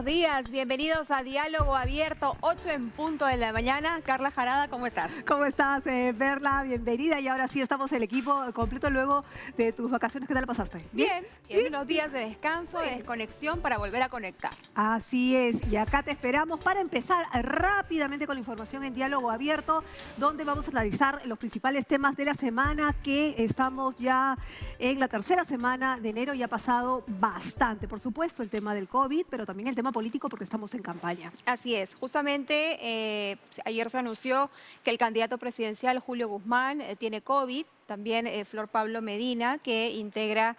buenos días. Bienvenidos a Diálogo Abierto, 8 en punto de la mañana. Carla Jarada, ¿cómo estás? ¿Cómo estás, Perla? Bienvenida. Y ahora sí estamos el equipo completo luego de tus vacaciones. ¿Qué tal pasaste? Bien. Tiene unos días de descanso, de desconexión para volver a conectar. Así es. Y acá te esperamos para empezar rápidamente con la información en Diálogo Abierto, donde vamos a analizar los principales temas de la semana, que estamos ya en la tercera semana de enero y ha pasado bastante. Por supuesto, el tema del COVID, pero también el tema político porque estamos en campaña. Así es. Justamente ayer se anunció que el candidato presidencial Julio Guzmán tiene COVID. También Flor Pablo Medina, que integra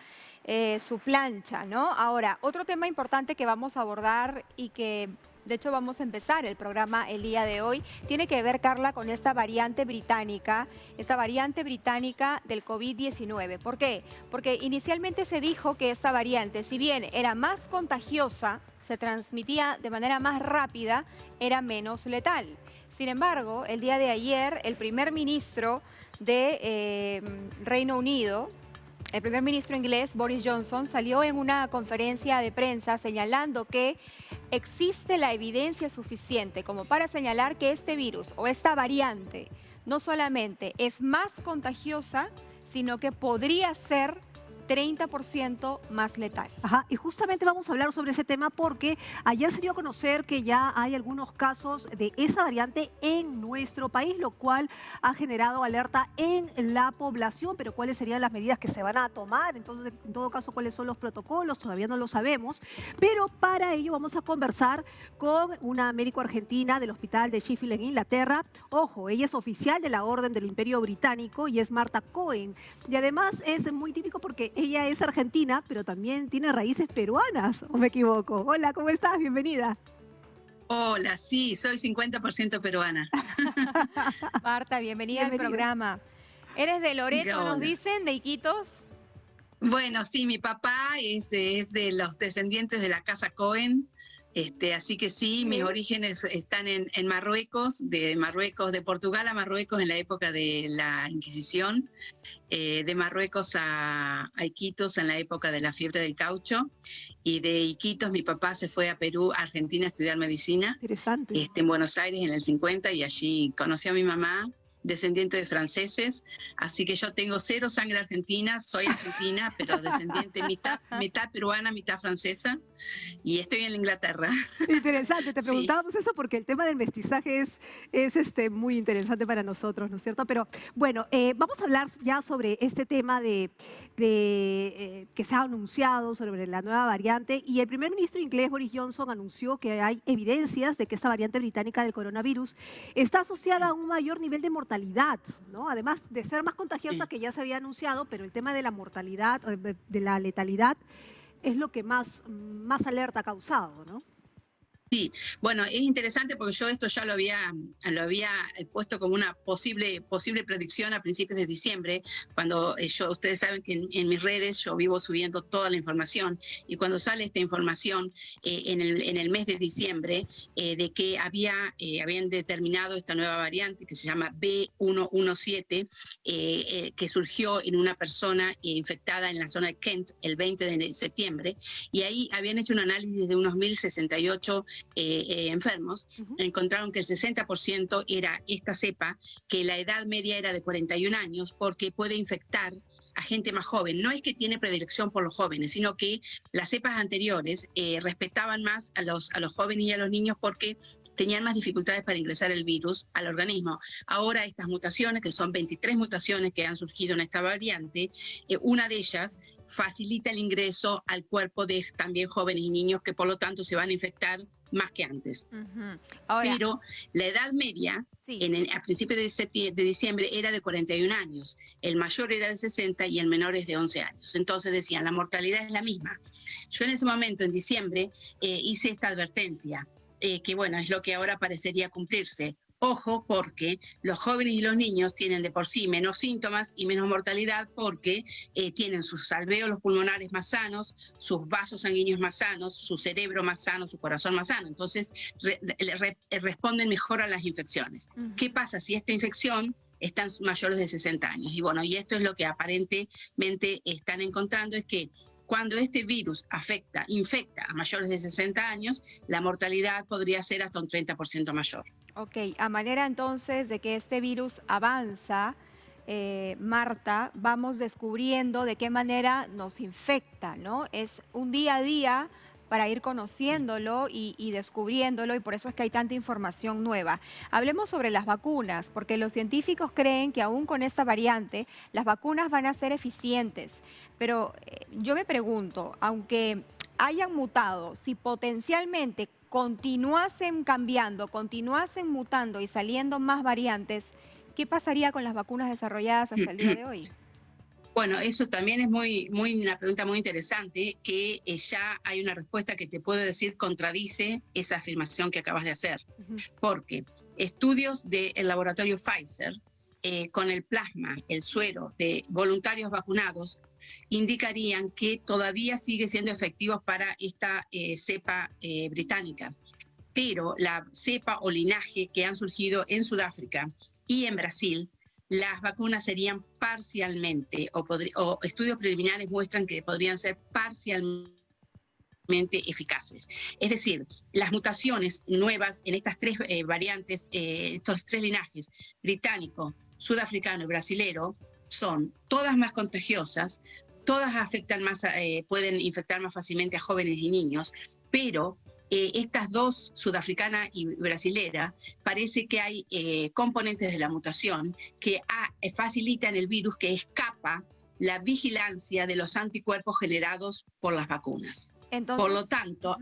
su plancha, ¿no? Ahora, otro tema importante que vamos a abordar y que de hecho vamos a empezar el programa el día de hoy, tiene que ver, Carla, con esta variante británica del COVID-19. ¿Por qué? Porque inicialmente se dijo que esta variante, si bien era más contagiosa, se transmitía de manera más rápida, era menos letal. Sin embargo, el día de ayer, el primer ministro de Reino Unido, el primer ministro inglés, Boris Johnson, salió en una conferencia de prensa señalando que existe la evidencia suficiente como para señalar que este virus o esta variante no solamente es más contagiosa, sino que podría ser 30% más letal. Ajá, y justamente vamos a hablar sobre ese tema porque ayer se dio a conocer que ya hay algunos casos de esa variante en nuestro país, lo cual ha generado alerta en la población. Pero ¿cuáles serían las medidas que se van a tomar? Entonces, en todo caso, ¿cuáles son los protocolos? Todavía no lo sabemos. Pero para ello vamos a conversar con una médico argentina del Hospital de Sheffield en Inglaterra. Ojo, ella es oficial de la Orden del Imperio Británico y es Marta Cohen. Y además es muy típico porque ella es argentina, pero también tiene raíces peruanas, ¿o me equivoco? Hola, ¿cómo estás? Bienvenida. Hola, sí, soy 50% peruana. Marta, bienvenida al programa. ¿Eres de Loreto, nos dicen, de Iquitos? Bueno, sí, mi papá es de los descendientes de la casa Cohen, así que sí, mis orígenes están en Marruecos, de Portugal a Marruecos en la época de la Inquisición, de Marruecos a Iquitos en la época de la fiebre del caucho, y de Iquitos mi papá se fue a Perú, a Argentina a estudiar medicina, interesante, en Buenos Aires en el 50, y allí conoció a mi mamá, descendiente de franceses, así que yo tengo cero sangre argentina, soy argentina, pero descendiente mitad peruana, mitad francesa, y estoy en Inglaterra. Interesante, te preguntábamos eso porque el tema del mestizaje es muy interesante para nosotros, ¿no es cierto? Pero bueno, vamos a hablar ya sobre este tema que se ha anunciado sobre la nueva variante, y el primer ministro inglés Boris Johnson anunció que hay evidencias de que esa variante británica del coronavirus está asociada a un mayor nivel de mortalidad, ¿no? Además de ser más contagiosa, que ya se había anunciado, pero el tema de la mortalidad, de la letalidad, es lo que más alerta ha causado, ¿no? Sí, bueno, es interesante porque yo esto ya lo había puesto como una posible predicción a principios de diciembre, cuando ustedes saben que en mis redes yo vivo subiendo toda la información, y cuando sale esta información en el mes de diciembre de que habían determinado esta nueva variante que se llama B117, que surgió en una persona infectada en la zona de Kent el 20 de septiembre, y ahí habían hecho un análisis de unos 1.068 enfermos, encontraron que el 60% era esta cepa, que la edad media era de 41 años, porque puede infectar a gente más joven. No es que tiene predilección por los jóvenes, sino que las cepas anteriores respetaban más a los jóvenes y a los niños porque tenían más dificultades para ingresar el virus al organismo. Ahora estas mutaciones, que son 23 mutaciones que han surgido en esta variante, una de ellas facilita el ingreso al cuerpo de también jóvenes y niños, que por lo tanto se van a infectar más que antes. Ahora, pero la edad media a principios de diciembre era de 41 años, el mayor era de 60 y el menor es de 11 años. Entonces decían, la mortalidad es la misma. Yo en ese momento, en diciembre, hice esta advertencia, que bueno, es lo que ahora parecería cumplirse. Ojo, porque los jóvenes y los niños tienen de por sí menos síntomas y menos mortalidad porque tienen sus alvéolos pulmonares más sanos, sus vasos sanguíneos más sanos, su cerebro más sano, su corazón más sano. Entonces responden mejor a las infecciones. ¿Qué pasa si esta infección están mayores de 60 años? Y bueno, y esto es lo que aparentemente están encontrando, es que cuando este virus infecta a mayores de 60 años, la mortalidad podría ser hasta un 30% mayor. Ok, a manera entonces de que este virus avanza, Marta, vamos descubriendo de qué manera nos infecta, ¿no? Es un día a día para ir conociéndolo y descubriéndolo, y por eso es que hay tanta información nueva. Hablemos sobre las vacunas, porque los científicos creen que aún con esta variante, las vacunas van a ser eficientes. Pero yo me pregunto, aunque hayan mutado, si potencialmente continuasen cambiando, continuasen mutando y saliendo más variantes, ¿qué pasaría con las vacunas desarrolladas hasta el día de hoy? Bueno, eso también es una pregunta muy interesante, que ya hay una respuesta que te puedo decir contradice esa afirmación que acabas de hacer. Ujú. Porque estudios del laboratorio Pfizer con el plasma, el suero de voluntarios vacunados, indicarían que todavía sigue siendo efectivo para esta cepa británica. Pero la cepa o linaje que han surgido en Sudáfrica y en Brasil, las vacunas serían parcialmente, o estudios preliminares muestran que podrían ser parcialmente eficaces. Es decir, las mutaciones nuevas en estas tres variantes, estos tres linajes, británico, sudafricano y brasilero, son todas más contagiosas, todas afectan más, pueden infectar más fácilmente a jóvenes y niños, pero estas dos, sudafricana y brasilera, parece que hay componentes de la mutación que facilitan el virus que escapa la vigilancia de los anticuerpos generados por las vacunas. Entonces, por lo tanto,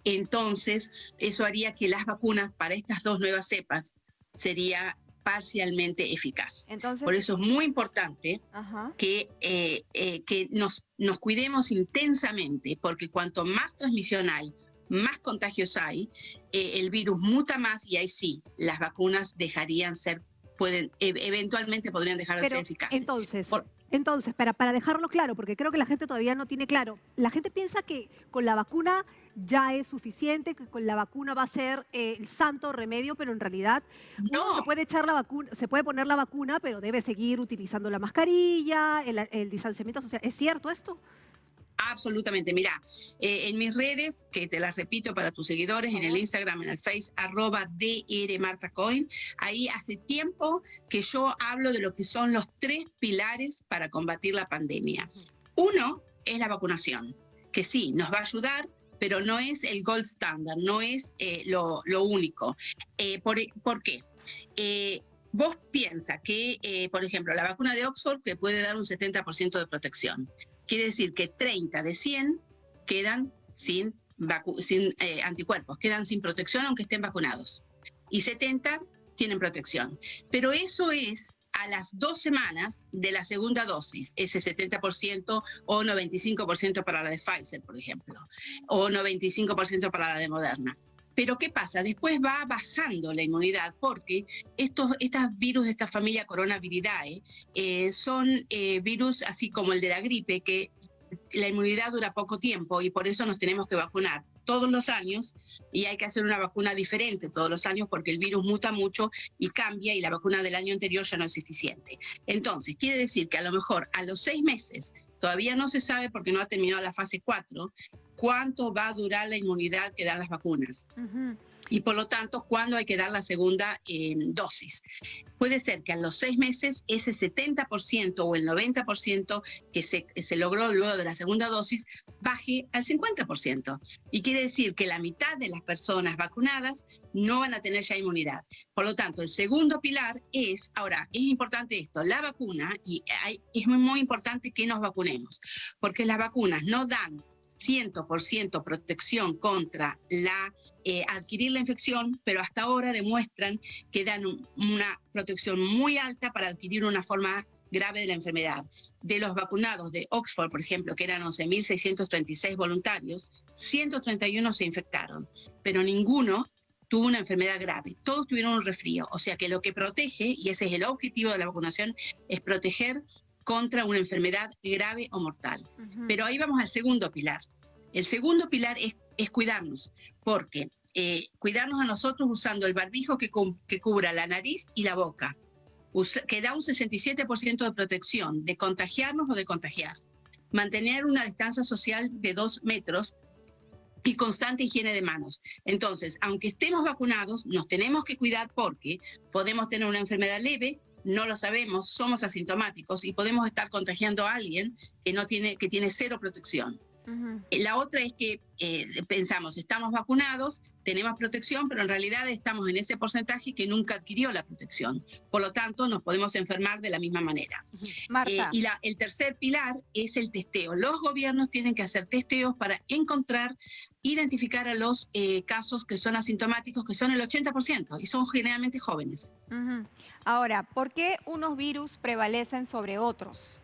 entonces eso haría que las vacunas para estas dos nuevas cepas sería parcialmente eficaz. entonces, Por eso es muy importante ajá. que nos cuidemos intensamente, porque cuanto más transmisión hay, más contagios hay, el virus muta más y ahí sí, las vacunas eventualmente podrían dejar de ser eficaces. Entonces, para dejarlo claro, porque creo que la gente todavía no tiene claro, la gente piensa que con la vacuna ya es suficiente, que con la vacuna va a ser el santo remedio, pero en realidad uno se puede echar la vacuna, se puede poner la vacuna, pero debe seguir utilizando la mascarilla, el distanciamiento social. ¿Es cierto esto? Absolutamente. Mira, en mis redes, que te las repito para tus seguidores, en el Instagram, en el Face, @drmartacoin, ahí hace tiempo que yo hablo de lo que son los 3 pilares para combatir la pandemia. Uno es la vacunación, que sí, nos va a ayudar, pero no es el gold standard, no es lo único. ¿Por qué? Vos piensa que, por ejemplo, la vacuna de Oxford que puede dar un 70% de protección. Quiere decir que 30 de 100 quedan sin anticuerpos, quedan sin protección aunque estén vacunados. Y 70 tienen protección. Pero eso es a las 2 semanas de la segunda dosis, ese 70% o 95% para la de Pfizer, por ejemplo, o 95% para la de Moderna. Pero ¿qué pasa? Después va bajando la inmunidad porque estos virus de esta familia Coronaviridae son virus así como el de la gripe, que la inmunidad dura poco tiempo y por eso nos tenemos que vacunar todos los años y hay que hacer una vacuna diferente todos los años porque el virus muta mucho y cambia y la vacuna del año anterior ya no es eficiente. Entonces, quiere decir que a lo mejor a los 6 meses, todavía no se sabe porque no ha terminado la fase 4, cuánto va a durar la inmunidad que dan las vacunas. Y por lo tanto, cuándo hay que dar la segunda dosis. Puede ser que a los 6 meses ese 70% o el 90% que se logró luego de la segunda dosis baje al 50%. Y quiere decir que la mitad de las personas vacunadas no van a tener ya inmunidad. Por lo tanto, el segundo pilar es, ahora, es importante esto, la vacuna, y es muy importante que nos vacunemos, porque las vacunas no dan 100% protección contra adquirir la infección, pero hasta ahora demuestran que dan una protección muy alta para adquirir una forma grave de la enfermedad. De los vacunados de Oxford, por ejemplo, que eran 11.636 voluntarios, 131 se infectaron, pero ninguno tuvo una enfermedad grave. Todos tuvieron un resfrío, o sea que lo que protege, y ese es el objetivo de la vacunación, es proteger contra una enfermedad grave o mortal. Pero ahí vamos al segundo pilar. El segundo pilar es cuidarnos, porque cuidarnos a nosotros usando el barbijo que cubra la nariz y la boca, que da un 67% de protección de contagiarnos o de contagiar. mantener una distancia social de 2 metros y constante higiene de manos. Entonces, aunque estemos vacunados, nos tenemos que cuidar porque podemos tener una enfermedad leve, no lo sabemos, somos asintomáticos y podemos estar contagiando a alguien que tiene cero protección. La otra es que pensamos, estamos vacunados, tenemos protección, pero en realidad estamos en ese porcentaje que nunca adquirió la protección. Por lo tanto, nos podemos enfermar de la misma manera. Marta. El tercer pilar es el testeo. Los gobiernos tienen que hacer testeos para identificar a los casos que son asintomáticos, que son el 80%, y son generalmente jóvenes. Ahora, ¿por qué unos virus prevalecen sobre otros?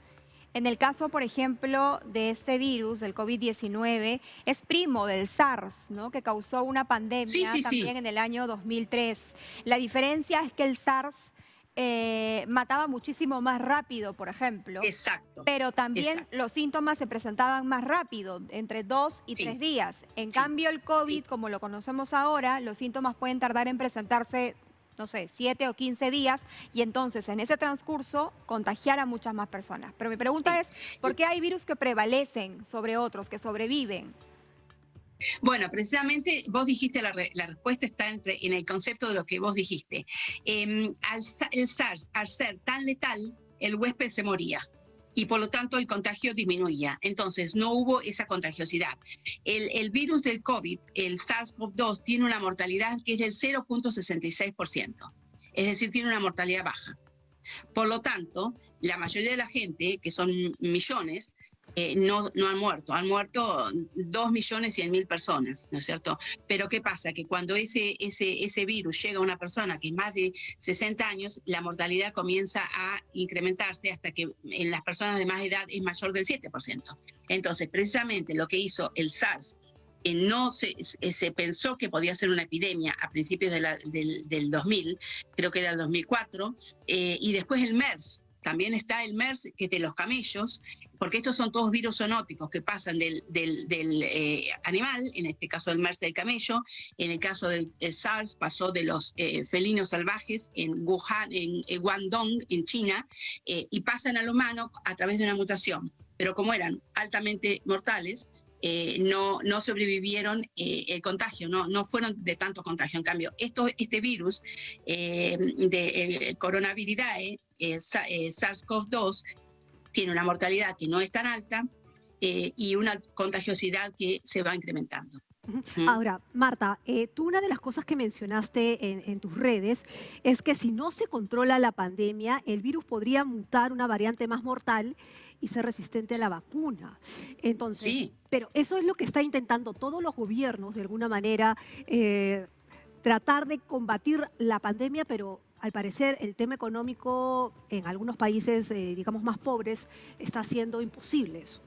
En el caso, por ejemplo, de este virus, del COVID-19, es primo del SARS, ¿no? Que causó una pandemia también en el año 2003. La diferencia es que el SARS mataba muchísimo más rápido, por ejemplo. Exacto. Pero también los síntomas se presentaban más rápido, entre 2 y 3 días. En cambio, el COVID, como lo conocemos ahora, los síntomas pueden tardar en presentarse, no sé, 7 o 15 días, y entonces en ese transcurso contagiar a muchas más personas. Pero mi pregunta es, ¿por qué hay virus que prevalecen sobre otros, que sobreviven? Bueno, precisamente vos dijiste, la respuesta está en el concepto de lo que vos dijiste. El SARS, al ser tan letal, el huésped se moría y por lo tanto el contagio disminuía. Entonces no hubo esa contagiosidad. El virus del COVID, el SARS-CoV-2, tiene una mortalidad que es del 0.66%. Es decir, tiene una mortalidad baja. Por lo tanto, la mayoría de la gente, que son millones, no han muerto. Han muerto 2.100.000 personas, ¿no es cierto? Pero ¿qué pasa? Que cuando ese virus llega a una persona que es más de 60 años, la mortalidad comienza a incrementarse hasta que en las personas de más edad es mayor del 7%. Entonces, precisamente lo que hizo el SARS, no se pensó que podía ser una epidemia a principios del 2000, creo que era el 2004, y después el MERS. También está el MERS, que es de los camellos, porque estos son todos virus zoonóticos que pasan del animal, en este caso el MERS del camello, en el caso del SARS pasó de los felinos salvajes en Wuhan, en Guangdong, en China, y pasan al humano a través de una mutación. Pero como eran altamente mortales, no sobrevivieron el contagio, no fueron de tanto contagio. En cambio, este virus del coronavirus, SARS-CoV-2, tiene una mortalidad que no es tan alta y una contagiosidad que se va incrementando. Ahora, Marta, tú una de las cosas que mencionaste en tus redes es que si no se controla la pandemia, el virus podría mutar una variante más mortal y ser resistente a la vacuna. Entonces, pero eso es lo que está intentando todos los gobiernos, de alguna manera, tratar de combatir la pandemia, pero al parecer el tema económico en algunos países, digamos, más pobres, está haciendo imposible eso.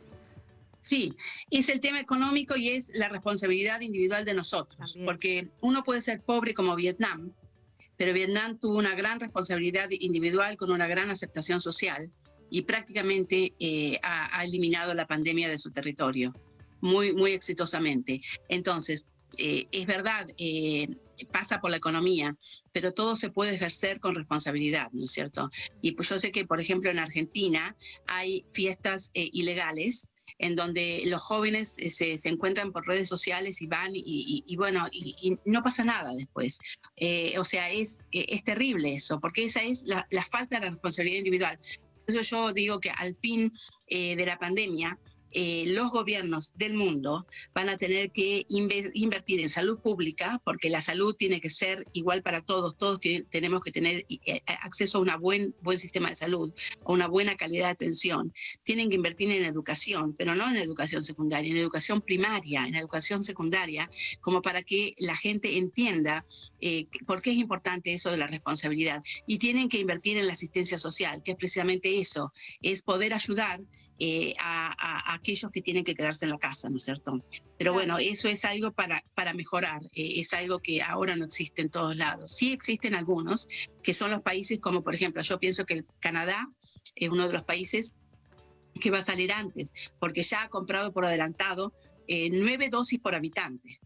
Sí, es el tema económico y es la responsabilidad individual de nosotros, porque uno puede ser pobre como Vietnam, pero Vietnam tuvo una gran responsabilidad individual con una gran aceptación social y prácticamente ha eliminado la pandemia de su territorio muy, muy exitosamente. Entonces, es verdad, pasa por la economía, pero todo se puede ejercer con responsabilidad, ¿no es cierto? Y pues yo sé que, por ejemplo, en Argentina hay fiestas ilegales en donde los jóvenes se encuentran por redes sociales y van y no pasa nada después. O sea, es terrible eso, porque esa es la falta de la responsabilidad individual. Por eso yo digo que al fin de la pandemia, los gobiernos del mundo van a tener que invertir en salud pública, porque la salud tiene que ser igual para todos. Todos tenemos que tener acceso a un buen sistema de salud, a una buena calidad de atención. Tienen que invertir en educación, pero no en educación secundaria, en educación primaria, en educación secundaria, como para que la gente entienda por qué es importante eso de la responsabilidad. Y tienen que invertir en la asistencia social, que es precisamente eso, es poder ayudar a aquellos que tienen que quedarse en la casa, ¿no es cierto? Pero bueno, eso es algo para mejorar, es algo que ahora no existe en todos lados. Sí existen algunos, que son los países como, por ejemplo, yo pienso que el Canadá es uno de los países que va a salir antes, porque ya ha comprado por adelantado 9 dosis por habitante.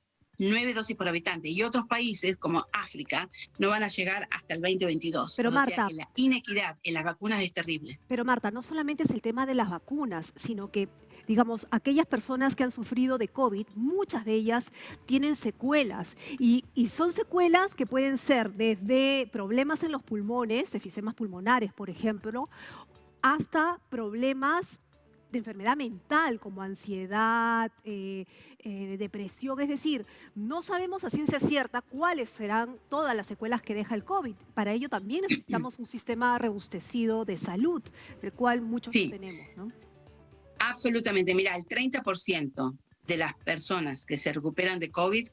9 dosis por habitante. Y otros países, como África, no van a llegar hasta el 2022. Pero O sea Marta, que la inequidad en las vacunas es terrible. pero Marta, no solamente es el tema de las vacunas, sino que, digamos, aquellas personas que han sufrido de COVID, muchas de ellas tienen secuelas y son secuelas que pueden ser desde problemas en los pulmones, efisemas pulmonares, por ejemplo, hasta problemas de enfermedad mental como ansiedad, depresión. Es decir, no sabemos a ciencia cierta cuáles serán todas las secuelas que deja el COVID. Para ello también necesitamos un sistema robustecido de salud, del cual muchos no Sí, tenemos, ¿no? absolutamente. Mira, el 30% de las personas que se recuperan de COVID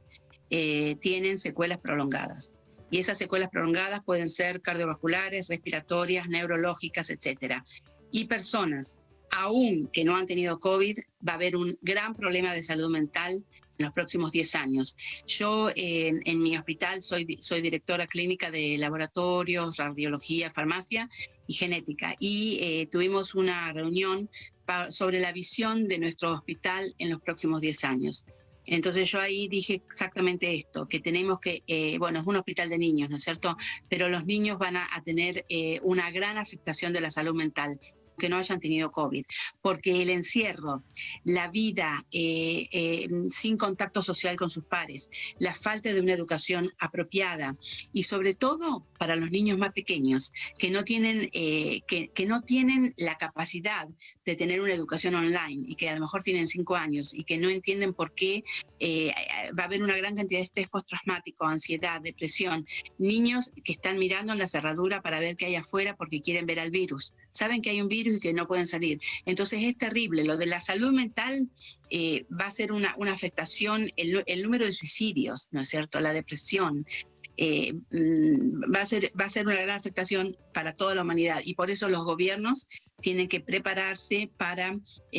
tienen secuelas prolongadas. Y esas secuelas prolongadas pueden ser cardiovasculares, respiratorias, neurológicas, etcétera. Y personas, aún que no han tenido COVID, va a haber un gran problema de salud mental en los próximos 10 años. Yo en mi hospital soy directora clínica de laboratorios, radiología, farmacia y genética. Y tuvimos una reunión sobre la visión de nuestro hospital en los próximos 10 años. Entonces yo ahí dije exactamente esto, que tenemos que, bueno, es un hospital de niños, ¿no es cierto? Pero los niños van a tener una gran afectación de la salud mental, que no hayan tenido COVID, porque el encierro, la vida sin contacto social con sus pares, la falta de una educación apropiada y sobre todo para los niños más pequeños que no tienen, que no tienen la capacidad de tener una educación online y que a lo mejor tienen 5 años y que no entienden por qué va a haber una gran cantidad de estrés postraumático, ansiedad, depresión, niños que están mirando en la cerradura para ver qué hay afuera porque quieren ver al virus, saben que hay un virus y que no pueden salir. Entonces es terrible. Lo de la salud mental va a ser una afectación, el número de suicidios, ¿no es cierto? La depresión. Va a ser una gran afectación para toda la humanidad y por eso los gobiernos tienen que prepararse para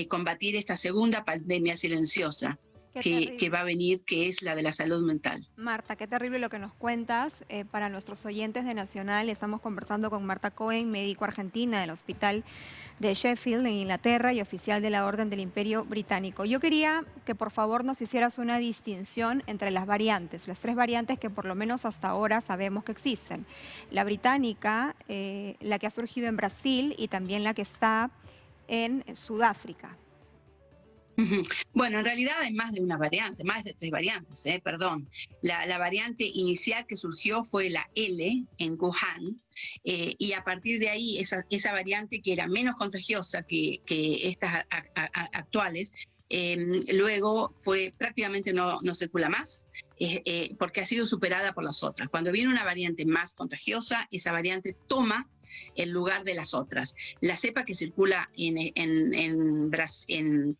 combatir esta segunda pandemia silenciosa que va a venir, que es la de la salud mental. Marta, qué terrible lo que nos cuentas. Para nuestros oyentes de Nacional, estamos conversando con Marta Cohen, médico argentina del Hospital de Sheffield, en Inglaterra, y oficial de la Orden del Imperio Británico. Yo quería que por favor nos hicieras una distinción entre las variantes, las 3 variantes que por lo menos hasta ahora sabemos que existen. La británica, la que ha surgido en Brasil y también la que está en Sudáfrica. Bueno, en realidad hay más de una variante, más de 3 variantes, perdón. La variante inicial que surgió fue la L en Wuhan, y a partir de ahí esa variante que era menos contagiosa que estas actuales, luego prácticamente no circula más, porque ha sido superada por las otras. Cuando viene una variante más contagiosa, esa variante toma el lugar de las otras. La cepa que circula en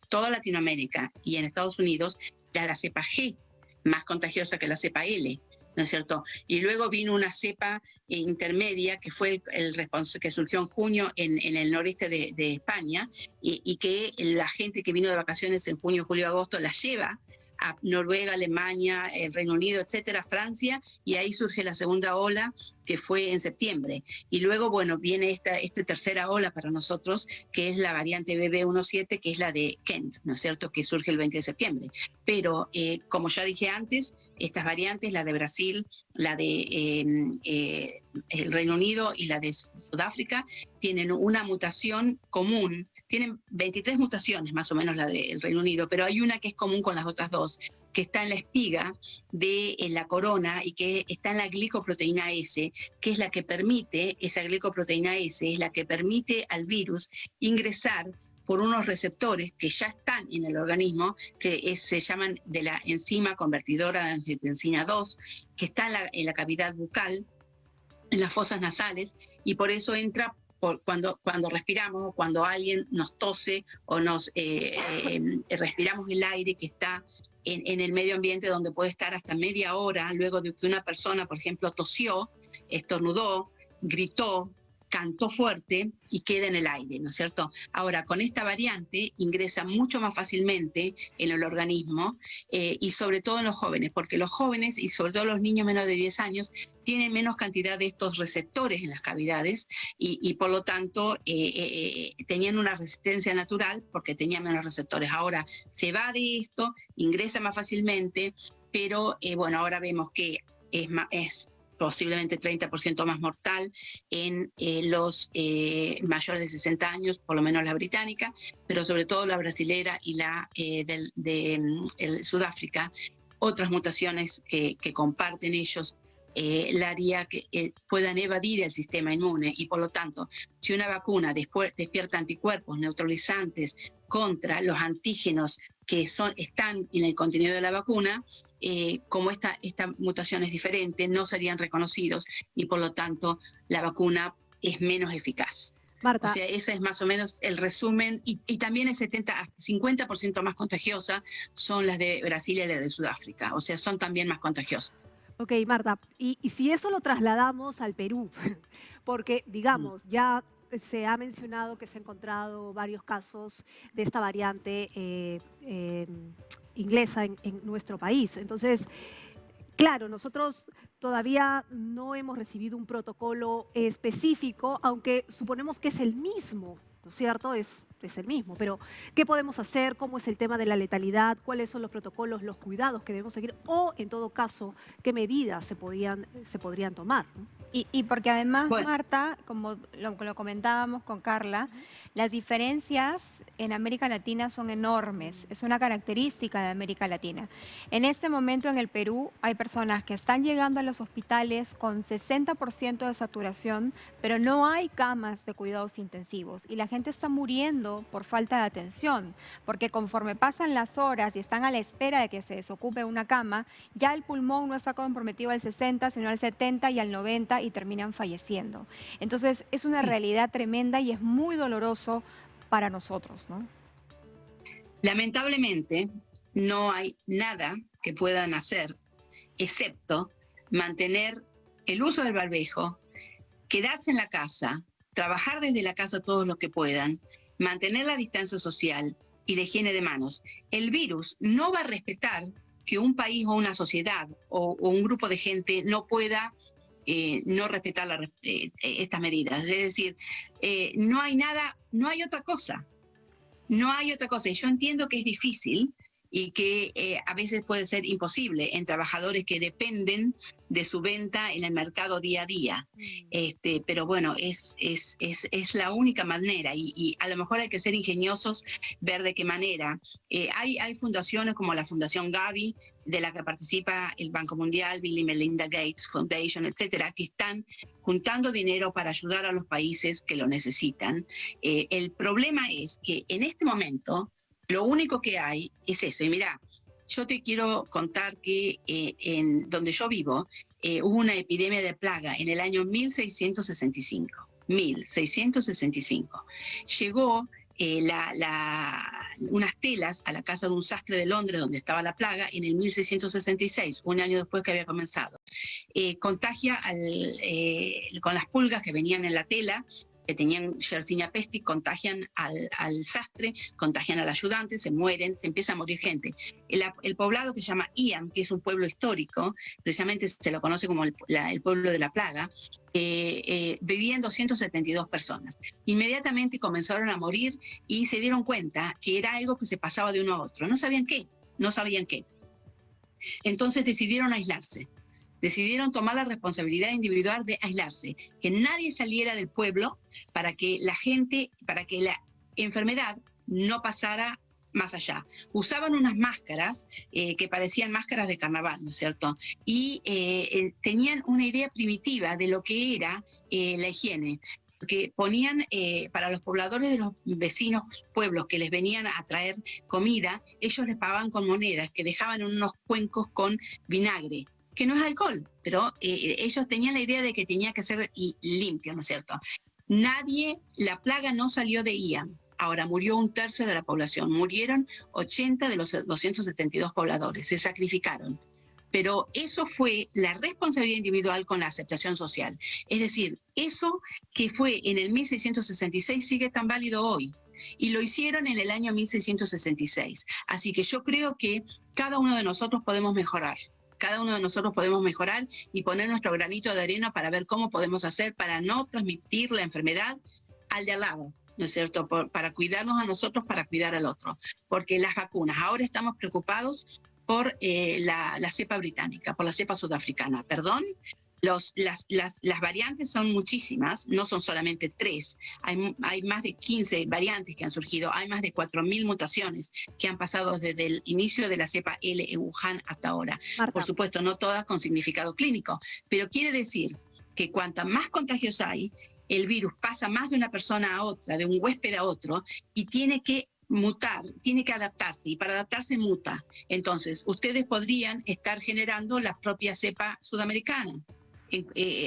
toda Latinoamérica y en Estados Unidos era la cepa G, más contagiosa que la cepa L, ¿no es cierto? Y luego vino una cepa intermedia que fue que surgió en junio en el noreste de España y que la gente que vino de vacaciones en junio, julio, agosto la lleva a Noruega, Alemania, el Reino Unido, etcétera, Francia, y ahí surge la segunda ola que fue en septiembre. Y luego, bueno, viene esta tercera ola para nosotros, que es la variante BB17, que es la de Kent, ¿no es cierto?, que surge el 20 de septiembre. Pero, como ya dije antes, estas variantes, la de Brasil, la de el Reino Unido y la de Sudáfrica, tienen una mutación común. Tienen 23 mutaciones, más o menos la del Reino Unido, pero hay una que es común con las otras dos, que está en la espiga de la corona y que está en la glicoproteína S, que es la que permite, esa glicoproteína S es la que permite al virus ingresar por unos receptores que ya están en el organismo, que se llaman de la enzima convertidora de angiotensina 2, que está en la cavidad bucal, en las fosas nasales, y por eso entra cuando respiramos o cuando alguien nos tose o nos respiramos el aire que está en el medio ambiente, donde puede estar hasta media hora luego de que una persona, por ejemplo, tosió, estornudó, gritó, cantó fuerte y queda en el aire, ¿no es cierto? Ahora, con esta variante ingresa mucho más fácilmente en el organismo y sobre todo en los jóvenes, porque los jóvenes y sobre todo los niños menos de 10 años tienen menos cantidad de estos receptores en las cavidades y por lo tanto tenían una resistencia natural porque tenían menos receptores. Ahora se va de esto, ingresa más fácilmente pero bueno, ahora vemos que es posiblemente 30% más mortal en los mayores de 60 años, por lo menos la británica, pero sobre todo la brasilera y la de Sudáfrica. Otras mutaciones que comparten ellos la haría que puedan evadir el sistema inmune, y por lo tanto, si una vacuna después despierta anticuerpos neutralizantes contra los antígenos que están en el contenido de la vacuna, como esta mutación es diferente, no serían reconocidos y por lo tanto la vacuna es menos eficaz. Marta. O sea, ese es más o menos el resumen, y también el 50% más contagiosa son las de Brasil y las de Sudáfrica, o sea, son también más contagiosas. Ok, Marta, y si eso lo trasladamos al Perú, porque digamos, ya se ha mencionado que se han encontrado varios casos de esta variante inglesa en nuestro país. Entonces, claro, nosotros todavía no hemos recibido un protocolo específico, aunque suponemos que es el mismo, ¿no es cierto? Es el mismo, pero ¿qué podemos hacer? ¿Cómo es el tema de la letalidad? ¿Cuáles son los protocolos, los cuidados que debemos seguir? O, en todo caso, ¿qué medidas se podrían tomar, ¿no? Y porque además, Bueno. Marta, como lo comentábamos con Carla, las diferencias en América Latina son enormes. Es una característica de América Latina. En este momento en el Perú hay personas que están llegando a los hospitales con 60% de saturación, pero no hay camas de cuidados intensivos y la gente está muriendo por falta de atención, porque conforme pasan las horas y están a la espera de que se desocupe una cama, ya el pulmón no está comprometido al 60, sino al 70 y al 90 y terminan falleciendo. Entonces es una realidad tremenda y es muy doloroso para nosotros, ¿no? Lamentablemente, no hay nada que puedan hacer excepto mantener el uso del barbijo, quedarse en la casa, trabajar desde la casa todos los que puedan, mantener la distancia social y la higiene de manos. El virus no va a respetar que un país o una sociedad o un grupo de gente no pueda no respetar estas medidas. Es decir, no hay otra cosa. No hay otra cosa. Y yo entiendo que es difícil y que a veces puede ser imposible en trabajadores que dependen de su venta en el mercado día a día. Pero bueno, es la única manera y a lo mejor hay que ser ingeniosos, ver de qué manera. Hay fundaciones como la Fundación Gavi, de la que participa el Banco Mundial, Bill y Melinda Gates Foundation, etcétera, que están juntando dinero para ayudar a los países que lo necesitan. El problema es que en este momento lo único que hay es eso. Y mira, yo te quiero contar que en donde yo vivo hubo una epidemia de plaga en el año 1665. 1665. Llegó unas telas a la casa de un sastre de Londres donde estaba la plaga en el 1666, un año después que había comenzado. Contagia con las pulgas que venían en la tela, que tenían Yersinia pestis, contagian al sastre, contagian al ayudante, se mueren, se empieza a morir gente. El poblado que se llama Iam, que es un pueblo histórico, precisamente se lo conoce como el pueblo de la plaga, vivían 272 personas. Inmediatamente comenzaron a morir y se dieron cuenta que era algo que se pasaba de uno a otro. No sabían qué. Entonces decidieron aislarse. Decidieron tomar la responsabilidad individual de aislarse, que nadie saliera del pueblo para que la enfermedad no pasara más allá. Usaban unas máscaras que parecían máscaras de carnaval, ¿no es cierto? Y tenían una idea primitiva de lo que era la higiene. Que ponían para los pobladores de los vecinos pueblos que les venían a traer comida, ellos les pagaban con monedas que dejaban en unos cuencos con vinagre, que no es alcohol, pero ellos tenían la idea de que tenía que ser limpio, ¿no es cierto? La plaga no salió de Iam. Ahora murió 1/3 de la población, murieron 80 de los 272 pobladores, se sacrificaron. Pero eso fue la responsabilidad individual con la aceptación social. Es decir, eso que fue en el 1666 sigue tan válido hoy. Y lo hicieron en el año 1666. Así que yo creo que cada uno de nosotros podemos mejorar. Cada uno de nosotros podemos mejorar y poner nuestro granito de arena para ver cómo podemos hacer para no transmitir la enfermedad al de al lado, ¿no es cierto? Para cuidarnos a nosotros, para cuidar al otro. Porque las vacunas, ahora estamos preocupados por la cepa británica, por la cepa sudafricana, perdón. Las variantes son muchísimas, no son solamente 3, hay más de 15 variantes que han surgido, hay más de 4.000 mutaciones que han pasado desde el inicio de la cepa L en Wuhan hasta ahora. Marta. Por supuesto, no todas con significado clínico, pero quiere decir que cuanta más contagios hay, el virus pasa más de una persona a otra, de un huésped a otro, y tiene que mutar, tiene que adaptarse, y para adaptarse muta. Entonces, ustedes podrían estar generando la propia cepa sudamericana.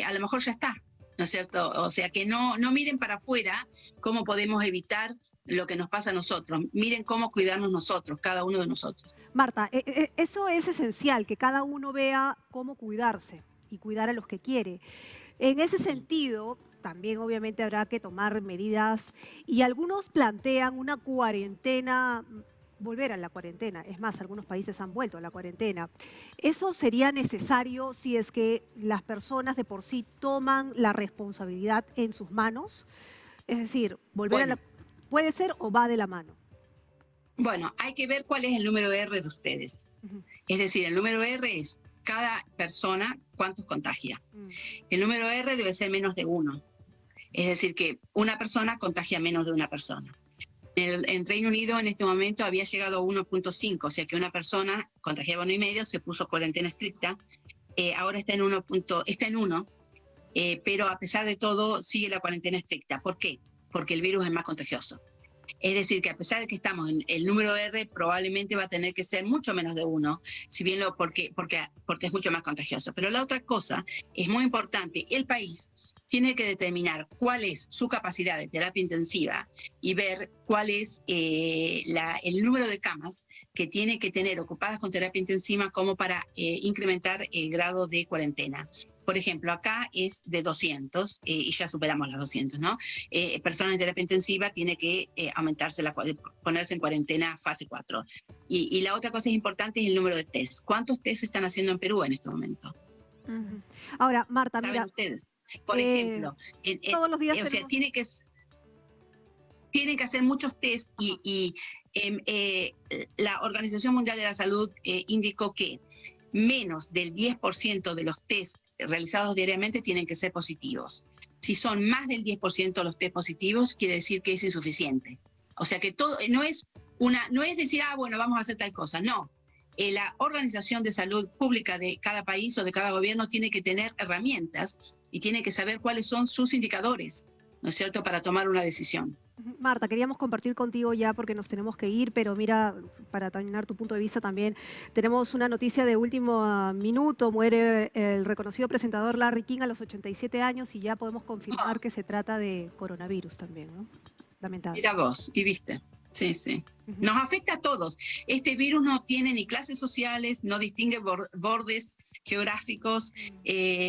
A lo mejor ya está, ¿no es cierto? O sea, que no miren para afuera cómo podemos evitar lo que nos pasa a nosotros. Miren cómo cuidarnos nosotros, cada uno de nosotros. Marta, eso es esencial, que cada uno vea cómo cuidarse y cuidar a los que quiere. En ese sentido, también obviamente habrá que tomar medidas y algunos plantean una cuarentena, volver a la cuarentena. Es más, algunos países han vuelto a la cuarentena. ¿Eso sería necesario si es que las personas de por sí toman la responsabilidad en sus manos? Es decir, volver a la... ¿Puede ser o va de la mano? Bueno, hay que ver cuál es el número R de ustedes. Es decir, el número R es cada persona cuántos contagia. El número R debe ser menos de 1. Es decir, que una persona contagia menos de una persona. En Reino Unido en este momento había llegado a 1.5, o sea que una persona contagiaba 1,5, se puso cuarentena estricta. Ahora está en 1, pero a pesar de todo sigue la cuarentena estricta. ¿Por qué? Porque el virus es más contagioso. Es decir, que a pesar de que estamos en el número R, probablemente va a tener que ser mucho menos de 1, si bien porque es mucho más contagioso. Pero la otra cosa es muy importante, el país tiene que determinar cuál es su capacidad de terapia intensiva y ver cuál es el número de camas que tiene que tener ocupadas con terapia intensiva como para incrementar el grado de cuarentena. Por ejemplo, acá es de 200 y ya superamos las 200, ¿no? Personas en terapia intensiva tiene que ponerse en cuarentena fase 4. Y la otra cosa importante es el número de test. ¿Cuántos test se están haciendo en Perú en este momento? Ahora, Marta, ¿Saben mira, ustedes? Por ejemplo, todos los días o sea, tenemos... tienen que hacer muchos test y la Organización Mundial de la Salud indicó que menos del 10% de los test realizados diariamente tienen que ser positivos. Si son más del 10% los test positivos, quiere decir que es insuficiente. O sea que todo no es decir, bueno, vamos a hacer tal cosa. No. La Organización de Salud Pública de cada país o de cada gobierno tiene que tener herramientas y tiene que saber cuáles son sus indicadores, ¿no es cierto?, para tomar una decisión. Marta, queríamos compartir contigo ya porque nos tenemos que ir, pero mira, para terminar tu punto de vista también, tenemos una noticia de último minuto. Muere el reconocido presentador Larry King a los 87 años y ya podemos confirmar que se trata de coronavirus también, ¿no? Lamentable. Mira vos, y viste. Sí, sí. Nos afecta a todos. Este virus no tiene ni clases sociales, no distingue bordes geográficos,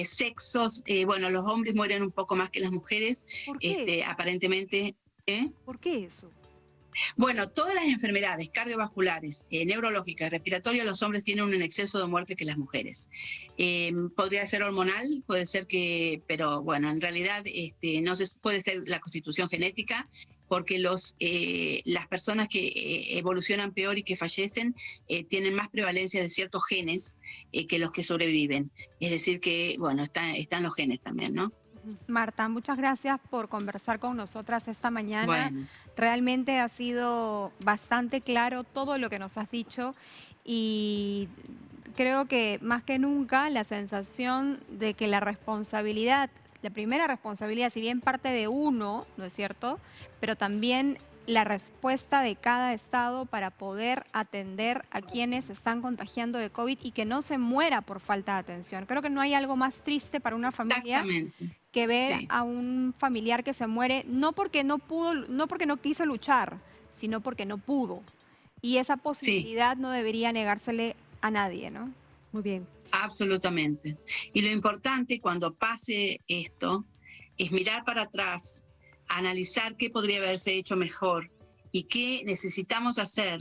sexos. Bueno, los hombres mueren un poco más que las mujeres. ¿Por qué? Aparentemente. ¿Por qué eso? Bueno, todas las enfermedades cardiovasculares, neurológicas, respiratorias, los hombres tienen un exceso de muerte que las mujeres. Podría ser hormonal, puede ser pero bueno, en realidad puede ser la constitución genética, porque las personas que evolucionan peor y que fallecen tienen más prevalencia de ciertos genes que los que sobreviven. Es decir que, bueno, están los genes también, ¿no? Marta, muchas gracias por conversar con nosotras esta mañana. Bueno. Realmente ha sido bastante claro todo lo que nos has dicho y creo que más que nunca la sensación de que la primera responsabilidad, si bien parte de uno, ¿no es cierto?, pero también la respuesta de cada estado para poder atender a quienes se están contagiando de COVID y que no se muera por falta de atención. Creo que no hay algo más triste para una familia que ver a un familiar que se muere, no porque no quiso luchar, sino porque no pudo. Y esa posibilidad no debería negársele a nadie, ¿no? Muy bien. Absolutamente. Y lo importante cuando pase esto es mirar para atrás, analizar qué podría haberse hecho mejor y qué necesitamos hacer,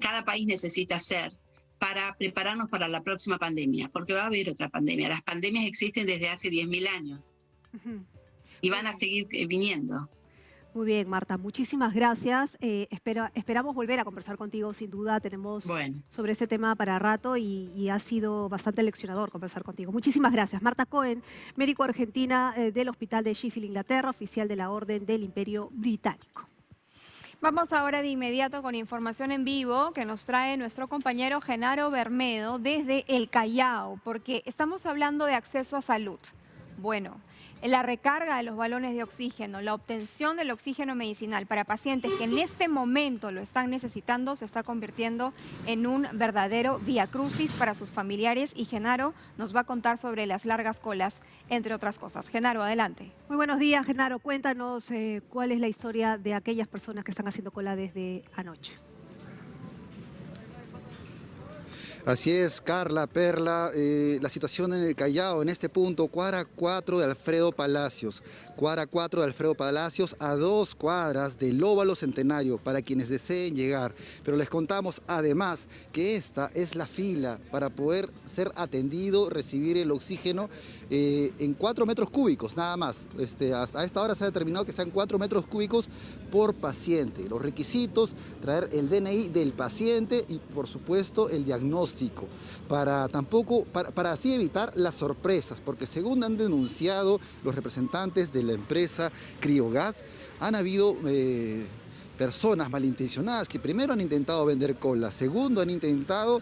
cada país necesita hacer para prepararnos para la próxima pandemia, porque va a haber otra pandemia. Las pandemias existen desde hace 10.000 años y van a seguir viniendo. Muy bien, Marta, muchísimas gracias. Esperamos volver a conversar contigo, sin duda. Tenemos Bueno, sobre este tema para rato y ha sido bastante leccionador conversar contigo. Muchísimas gracias. Marta Cohen, médico argentina del Hospital de Sheffield, Inglaterra, oficial de la Orden del Imperio Británico. Vamos ahora de inmediato con información en vivo que nos trae nuestro compañero Genaro Bermedo desde el Callao, porque estamos hablando de acceso a salud. Bueno, la recarga de los balones de oxígeno, la obtención del oxígeno medicinal para pacientes que en este momento lo están necesitando, se está convirtiendo en un verdadero viacrucis para sus familiares y Genaro nos va a contar sobre las largas colas, entre otras cosas. Genaro, adelante. Muy buenos días, Genaro. Cuéntanos cuál es la historia de aquellas personas que están haciendo cola desde anoche. Así es, Carla, Perla, la situación en el Callao, en este punto, cuadra 4 de Alfredo Palacios. Cuadra 4 de Alfredo Palacios, a 2 cuadras del Óvalo Centenario, para quienes deseen llegar. Pero les contamos además que esta es la fila para poder ser atendido, recibir el oxígeno en 4 metros cúbicos, nada más. Hasta esta hora se ha determinado que sean 4 metros cúbicos por paciente. Los requisitos, traer el DNI del paciente y, por supuesto, el diagnóstico. Para así evitar las sorpresas, porque según han denunciado los representantes de la empresa Criogas, han habido personas malintencionadas que primero han intentado vender cola, segundo han intentado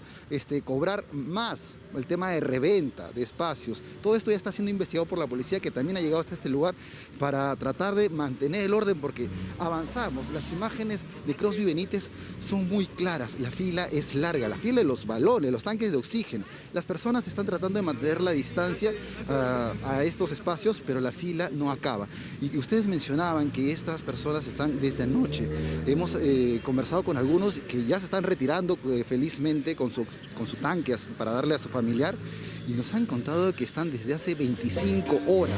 cobrar más, el tema de reventa de espacios. Todo esto ya está siendo investigado por la policía, que también ha llegado hasta este lugar para tratar de mantener el orden, porque avanzamos. Las imágenes de Crosby Benítez son muy claras, la fila es larga, la fila de los balones, los tanques de oxígeno. Las personas están tratando de mantener la distancia a estos espacios, pero la fila no acaba. Y ustedes mencionaban que estas personas están desde anoche. Hemos conversado con algunos que ya se están retirando felizmente con su tanque para darle a su familiar, y nos han contado que están desde hace 25 horas.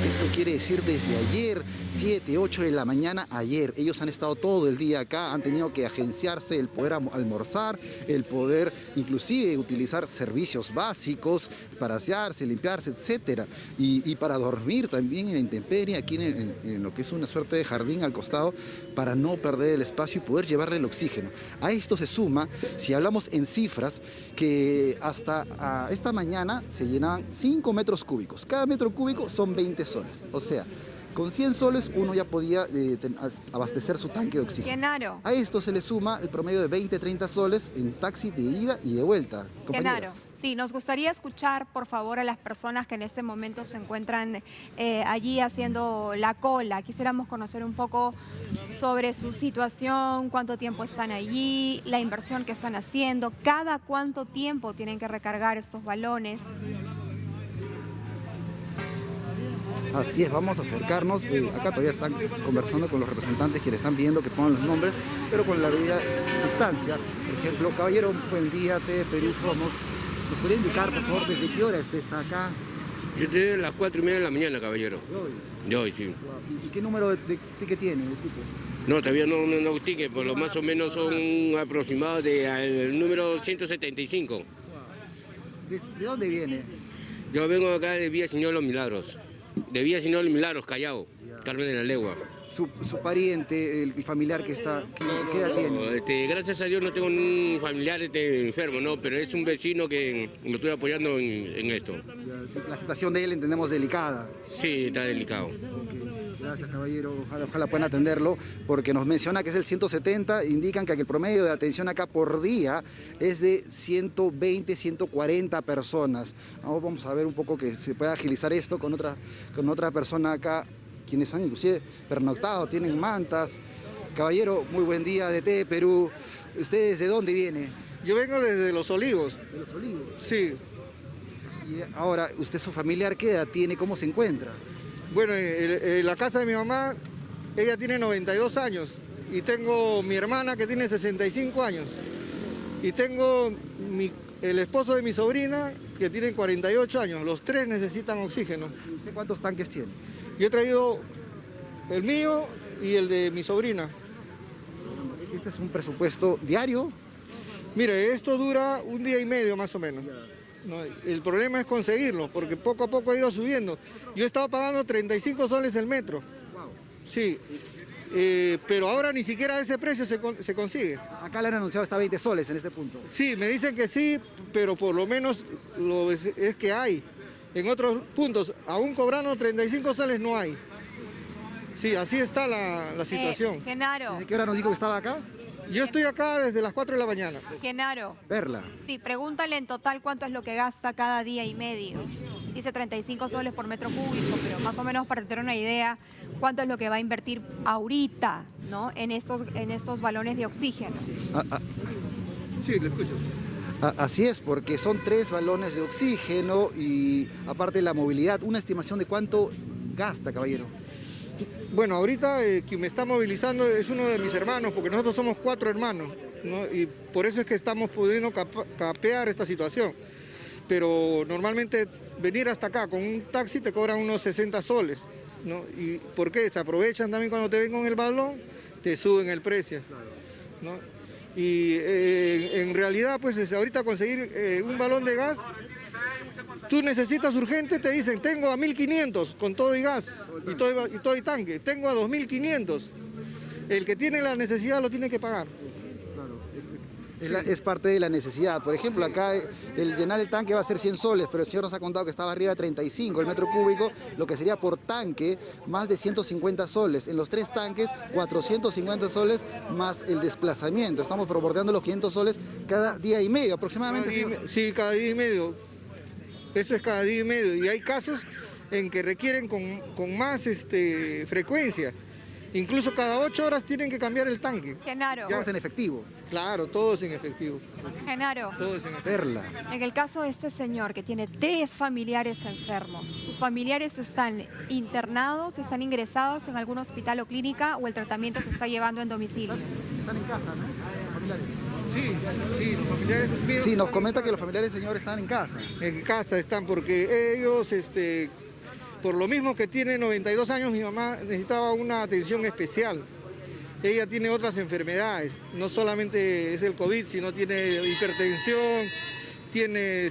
Esto quiere decir desde ayer, 7, 8 de la mañana ayer. Ellos han estado todo el día acá, han tenido que agenciarse, el poder almorzar, el poder inclusive utilizar servicios básicos para asearse, limpiarse, etcétera. Y para dormir también en la intemperie, aquí en lo que es una suerte de jardín al costado, para no perder el espacio y poder llevarle el oxígeno. A esto se suma, si hablamos en cifras, que hasta esta mañana se llenaban 5 metros cúbicos. Cada metro cúbico son 20 soles. O sea, con 100 soles uno ya podía abastecer su tanque de oxígeno. Genaro. A esto se le suma el promedio de 20, 30 soles en taxi de ida y de vuelta. Genaro. Sí, nos gustaría escuchar, por favor, a las personas que en este momento se encuentran allí haciendo la cola. Quisiéramos conocer un poco sobre su situación, cuánto tiempo están allí, la inversión que están haciendo, cada cuánto tiempo tienen que recargar estos balones. Así es, vamos a acercarnos. Acá todavía están conversando con los representantes que le están pidiendo que pongan los nombres, pero con la debida distancia. Por ejemplo, caballero, buen día, de Perú somos. ¿Nos puede indicar, por favor, desde qué hora usted está acá? Yo estoy a las 4:30 de la mañana, caballero. ¿De hoy? De hoy, sí. ¿Y qué número de ticket tiene, de tipo? No, todavía no ticket, por lo más o menos son aproximados al número 175. ¿De dónde viene? Yo vengo acá de Villa Señor Los Milagros. De Villa Señor Los Milagros, Callao, Carmen de la Legua. Su pariente, el familiar que está, ¿qué edad tiene? Gracias a Dios no tengo un familiar enfermo, no, pero es un vecino que lo estoy apoyando en esto. La situación de él entendemos delicada. Sí, está delicado. Okay. Gracias, caballero. Ojalá puedan atenderlo, porque nos menciona que es el 170, indican que el promedio de atención acá por día es de 120, 140 personas. Ahora vamos a ver un poco que se pueda agilizar esto con otra persona acá, quienes han inclusive pernoctado, tienen mantas. Caballero, muy buen día, DT Perú. ¿Usted desde dónde viene? Yo vengo desde Los Olivos. ¿De Los Olivos? Sí. Y ahora, ¿usted su familiar qué edad tiene? ¿Cómo se encuentra? Bueno, en la casa de mi mamá, ella tiene 92 años. Y tengo mi hermana que tiene 65 años. Y tengo el esposo de mi sobrina que tiene 48 años. Los tres necesitan oxígeno. ¿Y usted cuántos tanques tiene? Yo he traído el mío y el de mi sobrina. ¿Este es un presupuesto diario? Mire, esto dura un día y medio más o menos. No, el problema es conseguirlo, porque poco a poco ha ido subiendo. Yo estaba pagando 35 soles el metro. Wow. Sí. Pero ahora ni siquiera a ese precio se consigue. Acá le han anunciado hasta 20 soles en este punto. Sí, me dicen que sí, pero por lo menos es que hay. En otros puntos, aún cobrando 35 soles no hay. Sí, así está la situación. Genaro, ¿Desde qué hora nos dijo que estaba acá? Yo estoy acá desde las 4 de la mañana. Genaro, Perla. sí, pregúntale en total cuánto es lo que gasta cada día y medio. Dice 35 soles por metro cúbico, pero más o menos para tener una idea cuánto es lo que va a invertir ahorita, ¿no? En estos balones de oxígeno. Sí, le escucho. Así es, porque son 3 balones de oxígeno y aparte de la movilidad, una estimación de cuánto gasta, caballero. Bueno, ahorita quien me está movilizando es uno de mis hermanos, porque nosotros somos 4 hermanos, ¿no? Y por eso es que estamos pudiendo capear esta situación. Pero normalmente venir hasta acá con un taxi te cobran unos 60 soles, ¿no? ¿Y por qué? Se aprovechan también cuando te ven con el balón, te suben el precio, ¿no? Y en realidad, pues ahorita conseguir un balón de gas, tú necesitas urgente, te dicen, tengo a 1.500 con todo y gas y todo y tanque, tengo a 2.500. El que tiene la necesidad lo tiene que pagar. Es parte de la necesidad. Por ejemplo, acá el llenar el tanque va a ser 100 soles, pero el señor nos ha contado que estaba arriba de 35 el metro cúbico, lo que sería por tanque más de 150 soles. En los 3 tanques, 450 soles más el desplazamiento. Estamos bordeando los 500 soles cada día y medio aproximadamente. Sí, cada día y medio. Eso es cada día y medio. Y hay casos en que requieren con más frecuencia. Incluso cada 8 horas tienen que cambiar el tanque. Genaro, Ya es en efectivo. Claro, todo es en efectivo. Genaro, Todo es en efectivo. Perla. en el caso de este señor que tiene 3 familiares enfermos, ¿sus familiares están internados, están ingresados en algún hospital o clínica o el tratamiento se está llevando en domicilio? Están en casa, ¿no? Familiares. Sí, los familiares míos Sí, nos están comenta que los familiares del señor están en casa. en casa están porque ellos, por lo mismo que tiene 92 años, mi mamá necesitaba una atención especial. Ella tiene otras enfermedades, no solamente es el COVID, sino tiene hipertensión, tiene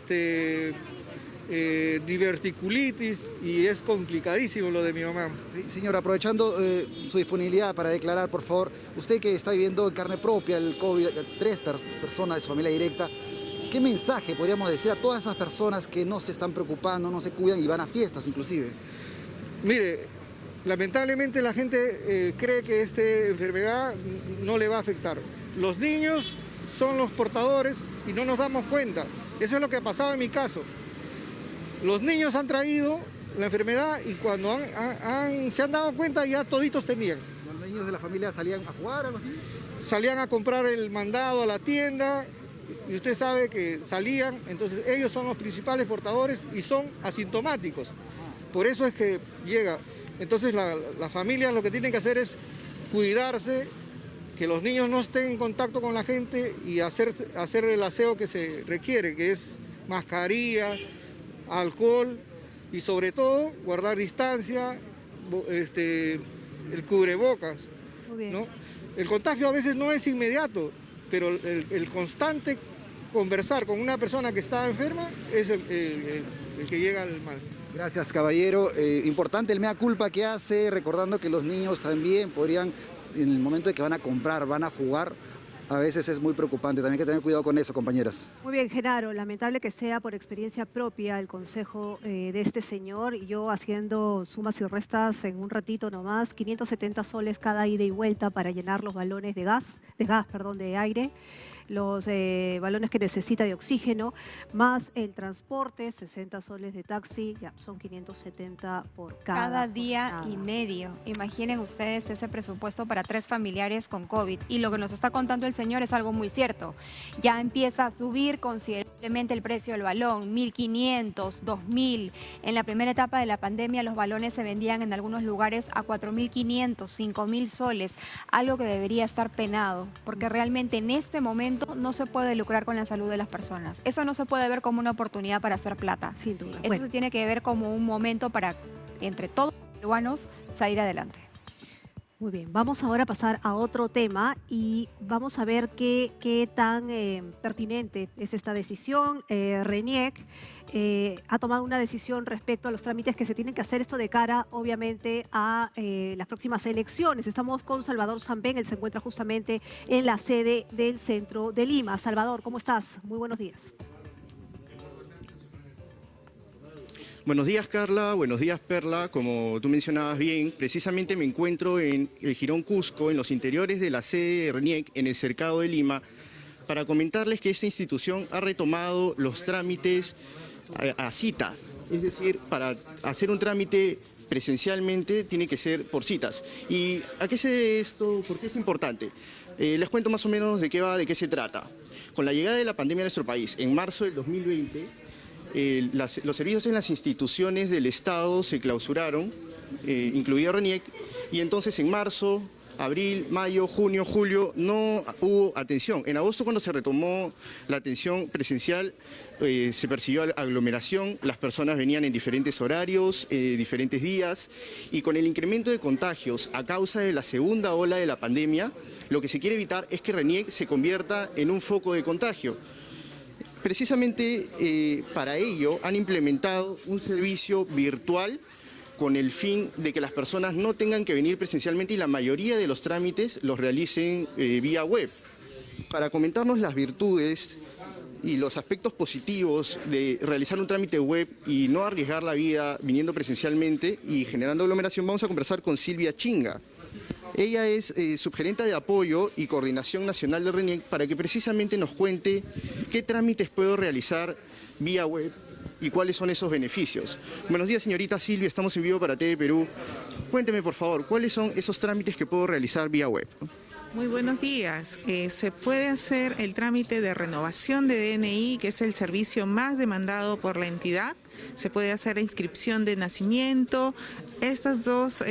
diverticulitis y es complicadísimo lo de mi mamá. Sí, señor, aprovechando su disponibilidad para declarar, por favor, usted que está viviendo en carne propia el COVID, 3 personas de su familia directa, ¿qué mensaje podríamos decir a todas esas personas que no se están preocupando, no se cuidan y van a fiestas inclusive? Mire, lamentablemente la gente cree que esta enfermedad no le va a afectar. Los niños son los portadores y no nos damos cuenta. Eso es lo que ha pasado en mi caso. Los niños han traído la enfermedad y cuando se han dado cuenta ya toditos tenían. ¿Los niños de la familia salían a jugar o algo así? Salían a comprar el mandado a la tienda y usted sabe que salían, entonces ellos son los principales portadores y son asintomáticos. Por eso es que llega. Entonces la familia lo que tienen que hacer es cuidarse, que los niños no estén en contacto con la gente y hacer el aseo que se requiere, que es mascarilla, alcohol y sobre todo guardar distancia, el cubrebocas, Muy bien. ¿no? El contagio a veces no es inmediato, pero el constante conversar con una persona que está enferma es el que llega al mal. Gracias, caballero. Importante el mea culpa que hace, recordando que los niños también podrían, en el momento de que van a comprar, van a jugar, a veces es muy preocupante. También hay que tener cuidado con eso, compañeras. Muy bien, Genaro, lamentable que sea por experiencia propia el consejo de este señor. Y yo haciendo sumas y restas en un ratito nomás, 570 soles cada ida y vuelta para llenar los balones de aire, los balones que necesita de oxígeno, más el transporte, 60 soles de taxi, ya son 570 por Cada día jornada. y medio. Imaginen ustedes ese presupuesto para 3 familiares con COVID. Y lo que nos está contando el señor es algo muy cierto. Ya empieza a subir considerablemente el precio del balón, 1.500, 2.000. En la primera etapa de la pandemia los balones se vendían en algunos lugares a 4.500, 5.000 soles. Algo que debería estar penado, porque realmente en este momento no se puede lucrar con la salud de las personas. Eso no se puede ver como una oportunidad para hacer plata. Sin duda. Eso Bueno. se tiene que ver como un momento para, entre todos los peruanos, salir adelante. Muy bien, vamos ahora a pasar a otro tema y vamos a ver qué tan pertinente es esta decisión. RENIEC ha tomado una decisión respecto a los trámites que se tienen que hacer, esto de cara, obviamente, a las próximas elecciones. Estamos con Salvador Sambén, él se encuentra justamente en la sede del centro de Lima. Salvador, ¿cómo estás? Muy buenos días. Buenos días, Carla. Buenos días, Perla. Como tú mencionabas bien, precisamente me encuentro en el Jirón Cusco, en los interiores de la sede de RENIEC, en el cercado de Lima, para comentarles que esta institución ha retomado los trámites a citas. Es decir, para hacer un trámite presencialmente tiene que ser por citas. ¿Y a qué se debe esto? ¿Por qué es importante? Les cuento más o menos de qué va, de qué se trata. Con la llegada de la pandemia a nuestro país, en marzo del 2020, los servicios en las instituciones del Estado se clausuraron, incluido RENIEC, y entonces en marzo, abril, mayo, junio, julio no hubo atención. En agosto, cuando se retomó la atención presencial, se persiguió aglomeración, las personas venían en diferentes horarios, diferentes días, y con el incremento de contagios a causa de la segunda ola de la pandemia, lo que se quiere evitar es que RENIEC se convierta en un foco de contagio. Precisamente para ello han implementado un servicio virtual con el fin de que las personas no tengan que venir presencialmente y la mayoría de los trámites los realicen vía web. Para comentarnos las virtudes y los aspectos positivos de realizar un trámite web y no arriesgar la vida viniendo presencialmente y generando aglomeración, vamos a conversar con Silvia Chinga. Ella es subgerenta de apoyo y coordinación nacional de RENIEC para que precisamente nos cuente qué trámites puedo realizar vía web y cuáles son esos beneficios. Buenos días, señorita Silvia, estamos en vivo para TV Perú. Cuénteme, por favor, ¿cuáles son esos trámites que puedo realizar vía web? Muy buenos días. Se puede hacer el trámite de renovación de DNI, que es el servicio más demandado por la entidad. Se puede hacer la inscripción de nacimiento. Estos dos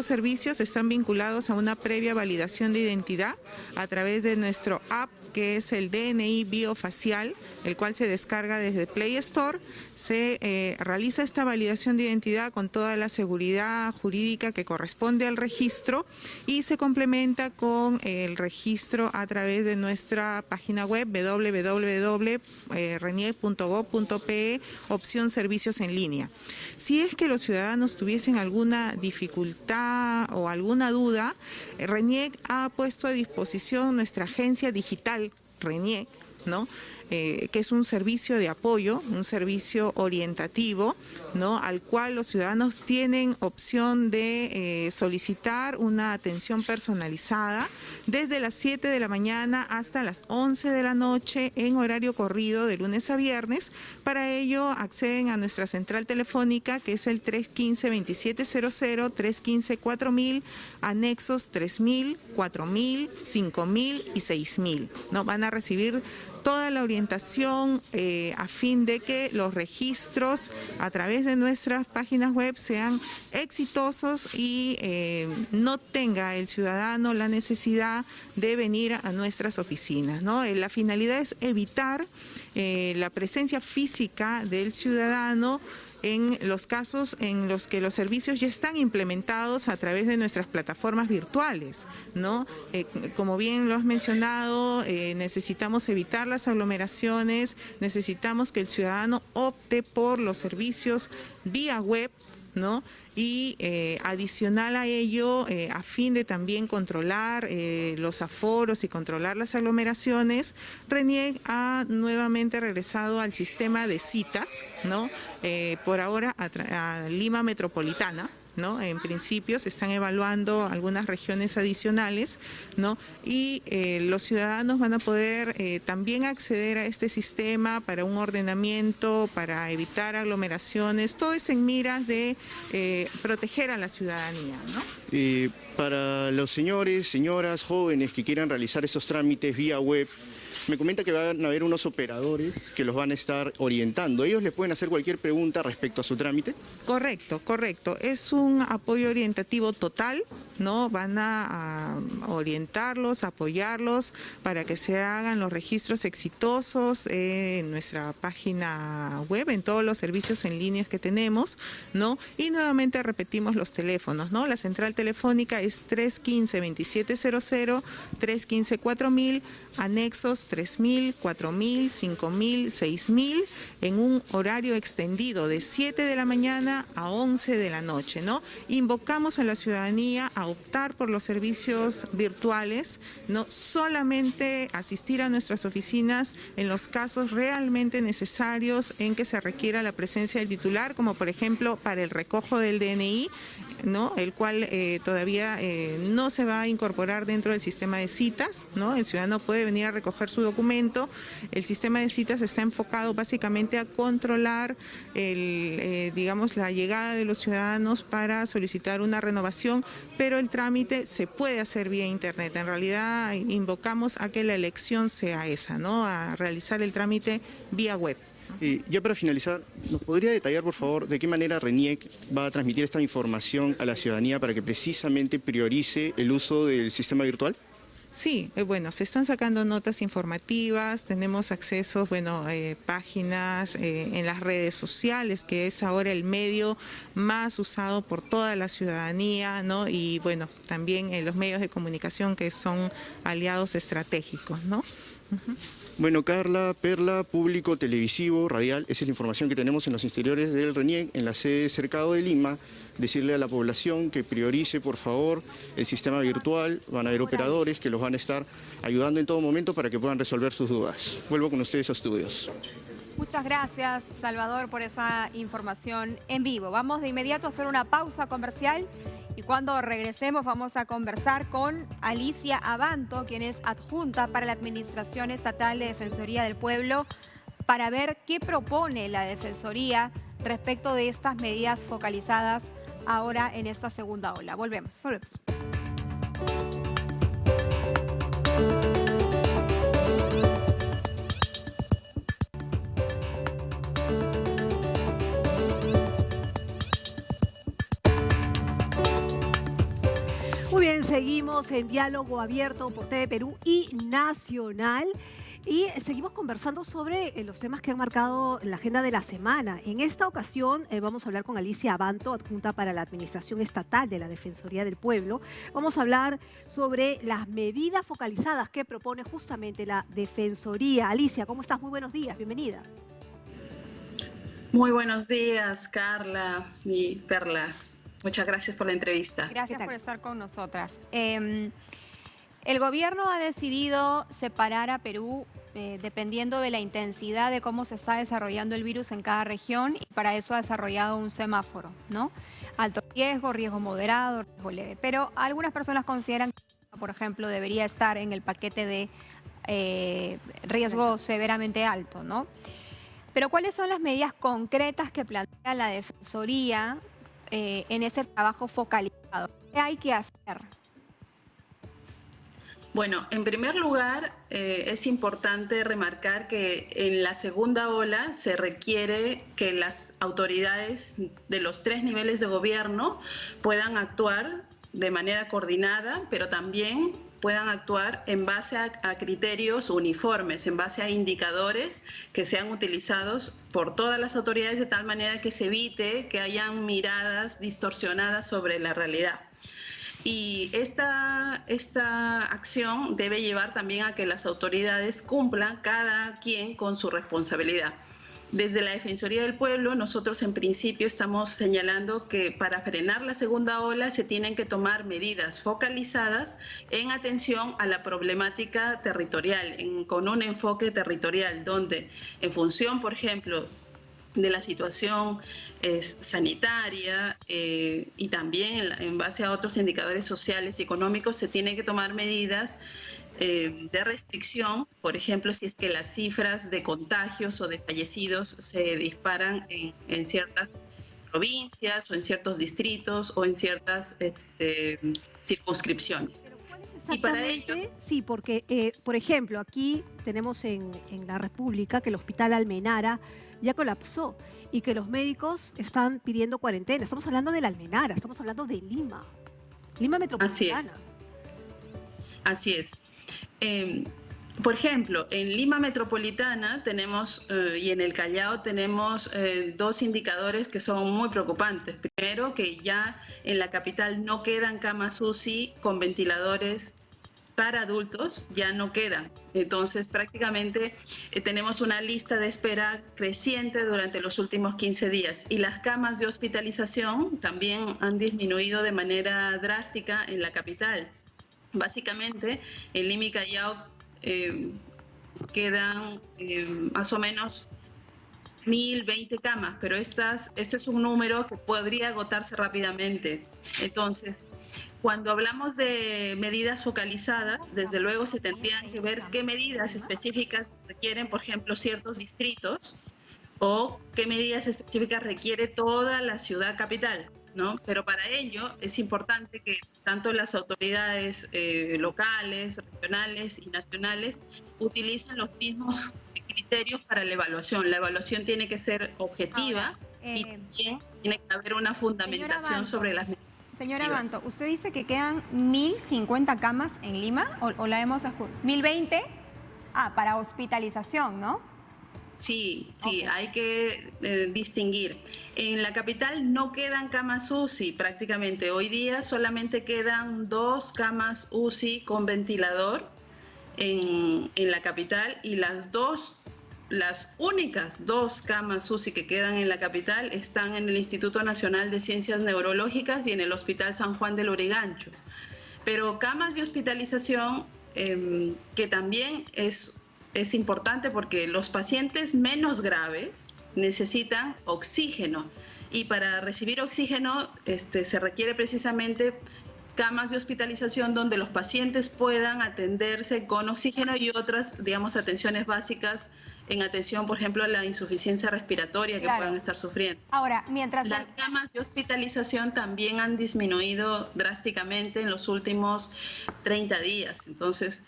servicios están vinculados a una previa validación de identidad a través de nuestro app, que es el DNI biofacial, el cual se descarga desde Play Store. Se realiza esta validación de identidad con toda la seguridad jurídica que corresponde al registro y se complementa con el registro a través de nuestra página web www.reniec.gov.pe, opción servicios en línea. Si es que los ciudadanos tuviesen alguna dificultad o alguna duda, RENIEC ha puesto a disposición nuestra agencia digital RENIEC, ¿no? Que es un servicio de apoyo, un servicio orientativo, ¿no? Al cual los ciudadanos tienen opción de solicitar una atención personalizada desde las 7 de la mañana hasta las 11 de la noche en horario corrido de lunes a viernes. Para ello acceden a nuestra central telefónica, que es el 315-2700, 315-4000, anexos 3000, 4000, 5000 y 6000, ¿no? Van a recibir toda la orientación a fin de que los registros a través de nuestras páginas web sean exitosos y no tenga el ciudadano la necesidad de venir a nuestras oficinas, ¿no? La finalidad es evitar la presencia física del ciudadano en los casos en los que los servicios ya están implementados a través de nuestras plataformas virtuales, ¿no? Como bien lo has mencionado, necesitamos evitar las aglomeraciones, necesitamos que el ciudadano opte por los servicios vía web, ¿no? Y adicional a ello, a fin de también controlar los aforos y controlar las aglomeraciones, RENIEC ha nuevamente regresado al sistema de citas, ¿no? Por ahora a Lima Metropolitana, ¿no? En principio se están evaluando algunas regiones adicionales, ¿no? Y los ciudadanos van a poder también acceder a este sistema para un ordenamiento, para evitar aglomeraciones. Todo es en miras de proteger a la ciudadanía, ¿no? Para los señores, señoras, jóvenes que quieran realizar estos trámites vía web, Me comenta que van a haber unos operadores que los van a estar orientando. ¿Ellos les pueden hacer cualquier pregunta respecto a su trámite? Correcto, correcto. Es un apoyo orientativo total, ¿no? Van a orientarlos, apoyarlos para que se hagan los registros exitosos en nuestra página web, en todos los servicios en línea que tenemos, ¿no? Y nuevamente repetimos los teléfonos, ¿no? La central telefónica es 315-2700, 315-4000, anexos 3000, 4000, 5000, 6000, en un horario extendido de 7 de la mañana a 11 de la noche, ¿no? Invocamos a la ciudadanía a optar por los servicios virtuales, no solamente asistir a nuestras oficinas en los casos realmente necesarios en que se requiera la presencia del titular, como por ejemplo para el recojo del DNI, ¿no? El cual todavía no se va a incorporar dentro del sistema de citas, ¿no? El ciudadano puede venir a recoger su documento. El sistema de citas está enfocado básicamente a controlar digamos, la llegada de los ciudadanos para solicitar una renovación, pero el trámite se puede hacer vía internet. En realidad invocamos a que la elección sea esa, ¿no? A realizar el trámite vía web. Ya para finalizar, ¿nos podría detallar, por favor, de qué manera RENIEC va a transmitir esta información a la ciudadanía para que precisamente priorice el uso del sistema virtual? Sí, bueno, se están sacando notas informativas, tenemos acceso, bueno, páginas en las redes sociales, que es ahora el medio más usado por toda la ciudadanía, ¿no? Y bueno, también en los medios de comunicación que son aliados estratégicos, ¿no? Bueno, Carla, Perla, público televisivo, radial, esa es la información que tenemos en los interiores del RENIEC, en la sede Cercado de Lima. Decirle a la población que priorice, por favor, el sistema virtual. Van a haber operadores que los van a estar ayudando en todo momento para que puedan resolver sus dudas. Vuelvo con ustedes a estudios. Muchas gracias, Salvador, por esa información en vivo. Vamos de inmediato a hacer una pausa comercial y cuando regresemos vamos a conversar con Alicia Abanto, quien es adjunta para la Administración Estatal de Defensoría del Pueblo, para ver qué propone la Defensoría respecto de estas medidas focalizadas ahora en esta segunda ola. Volvemos. Muy bien, seguimos en Diálogo Abierto por TV Perú y Nacional. Y seguimos conversando sobre los temas que han marcado la agenda de la semana. En esta ocasión vamos a hablar con Alicia Abanto, adjunta para la Administración Estatal de la Defensoría del Pueblo. Vamos a hablar sobre las medidas focalizadas que propone justamente la Defensoría. Alicia, ¿cómo estás? Muy buenos días, bienvenida. Muy buenos días, Carla y Perla. Muchas gracias por la entrevista. Gracias por estar con nosotras. El gobierno ha decidido separar a Perú dependiendo de la intensidad de cómo se está desarrollando el virus en cada región y para eso ha desarrollado un semáforo, ¿no? Alto riesgo, riesgo moderado, riesgo leve. Pero algunas personas consideran que, por ejemplo, debería estar en el paquete de riesgo severamente alto, ¿no? Pero ¿cuáles son las medidas concretas que plantea la Defensoría en ese trabajo focalizado? ¿Qué hay que hacer? Bueno, en primer lugar, es importante remarcar que en la segunda ola se requiere que las autoridades de los 3 niveles de gobierno puedan actuar de manera coordinada, pero también puedan actuar en base a criterios uniformes, en base a indicadores que sean utilizados por todas las autoridades de tal manera que se evite que hayan miradas distorsionadas sobre la realidad. Y esta acción debe llevar también a que las autoridades cumplan cada quien con su responsabilidad. Desde la Defensoría del Pueblo, nosotros en principio estamos señalando que para frenar la segunda ola se tienen que tomar medidas focalizadas en atención a la problemática territorial, con un enfoque territorial, donde en función, por ejemplo, de la situación sanitaria y también en base a otros indicadores sociales y económicos se tienen que tomar medidas de restricción, por ejemplo, si es que las cifras de contagios o de fallecidos se disparan en ciertas provincias o en ciertos distritos o en ciertas circunscripciones. Exactamente, sí, porque, por ejemplo, aquí tenemos en la República que el Hospital Almenara ya colapsó y que los médicos están pidiendo cuarentena. Estamos hablando de la Almenara, estamos hablando de Lima, Lima metropolitana. Así es. Por ejemplo, en Lima metropolitana tenemos y en el Callao tenemos dos indicadores que son muy preocupantes. Primero, que ya en la capital no quedan camas UCI con ventiladores para adultos, ya no quedan. Entonces, prácticamente tenemos una lista de espera creciente durante los últimos 15 días. Y las camas de hospitalización también han disminuido de manera drástica en la capital. Básicamente, en Lima y Callao quedan más o menos 1020 camas, pero esto es un número que podría agotarse rápidamente. Entonces, cuando hablamos de medidas focalizadas, desde luego se tendrían que ver qué medidas específicas requieren, por ejemplo, ciertos distritos, o qué medidas específicas requiere toda la ciudad capital, ¿no? Pero para ello es importante que tanto las autoridades locales, regionales y nacionales utilicen los mismos criterios para la evaluación. La evaluación tiene que ser objetiva y también tiene que haber una fundamentación sobre las medidas. Señora Banto, usted dice que quedan 1050 camas en Lima, o la hemos escuchado, 1020, para hospitalización, ¿no? Sí, hay que distinguir. En la capital no quedan camas UCI prácticamente. Hoy día solamente quedan 2 camas UCI con ventilador en la capital, y las únicas 2 camas UCI que quedan en la capital están en el Instituto Nacional de Ciencias Neurológicas y en el Hospital San Juan del Lurigancho. Pero camas de hospitalización, que también es importante porque los pacientes menos graves necesitan oxígeno, y para recibir oxígeno se requiere precisamente camas de hospitalización donde los pacientes puedan atenderse con oxígeno y otras, digamos, atenciones básicas en atención, por ejemplo, a la insuficiencia respiratoria que puedan estar sufriendo. Ahora, mientras las camas de hospitalización también han disminuido drásticamente en los últimos 30 días. Entonces,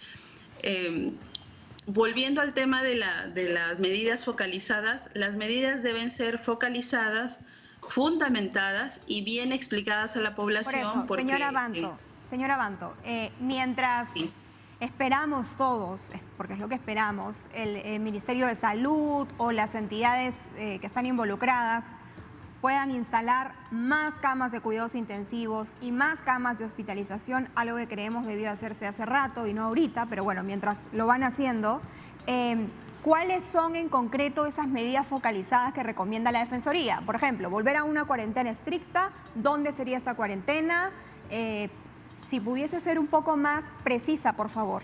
volviendo al tema de las medidas focalizadas, las medidas deben ser focalizadas, fundamentadas y bien explicadas a la población. Por eso, porque, señora Banto, mientras esperamos todos, porque es lo que esperamos, el Ministerio de Salud o las entidades que están involucradas puedan instalar más camas de cuidados intensivos y más camas de hospitalización, algo que creemos debió hacerse hace rato y no ahorita, pero bueno, mientras lo van haciendo, ¿cuáles son en concreto esas medidas focalizadas que recomienda la Defensoría? Por ejemplo, volver a una cuarentena estricta, ¿dónde sería esta cuarentena? Si pudiese ser un poco más precisa, por favor.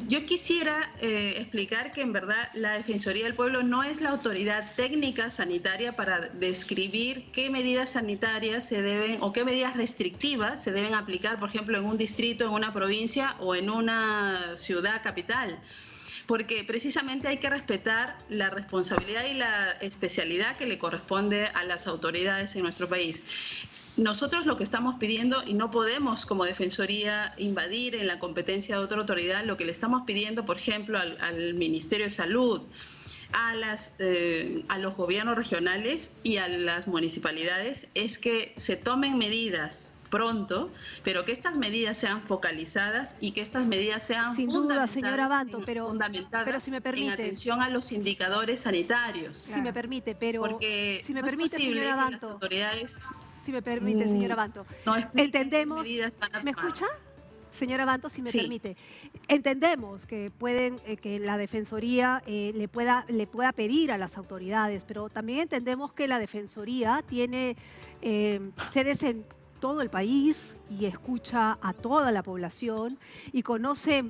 Yo quisiera explicar que en verdad la Defensoría del Pueblo no es la autoridad técnica sanitaria para describir qué medidas sanitarias se deben o qué medidas restrictivas se deben aplicar, por ejemplo, en un distrito, en una provincia o en una ciudad capital. Porque precisamente hay que respetar la responsabilidad y la especialidad que le corresponde a las autoridades en nuestro país. Nosotros lo que estamos pidiendo, y no podemos como Defensoría invadir en la competencia de otra autoridad, lo que le estamos pidiendo, por ejemplo, al Ministerio de Salud, a los gobiernos regionales y a las municipalidades, es que se tomen medidas pronto, pero que estas medidas sean focalizadas y que estas medidas sean sin duda, señora Banto, pero si me permite, en atención a los indicadores sanitarios. Si me permite, pero porque si me no permite, es posible señora que Banto, las autoridades si me permite, señora Banto, entendemos, ¿me escucha? Señora Banto, si me permite, entendemos que que la Defensoría le pueda pedir a las autoridades, pero también entendemos que la Defensoría tiene sedes en todo el país y escucha a toda la población y conoce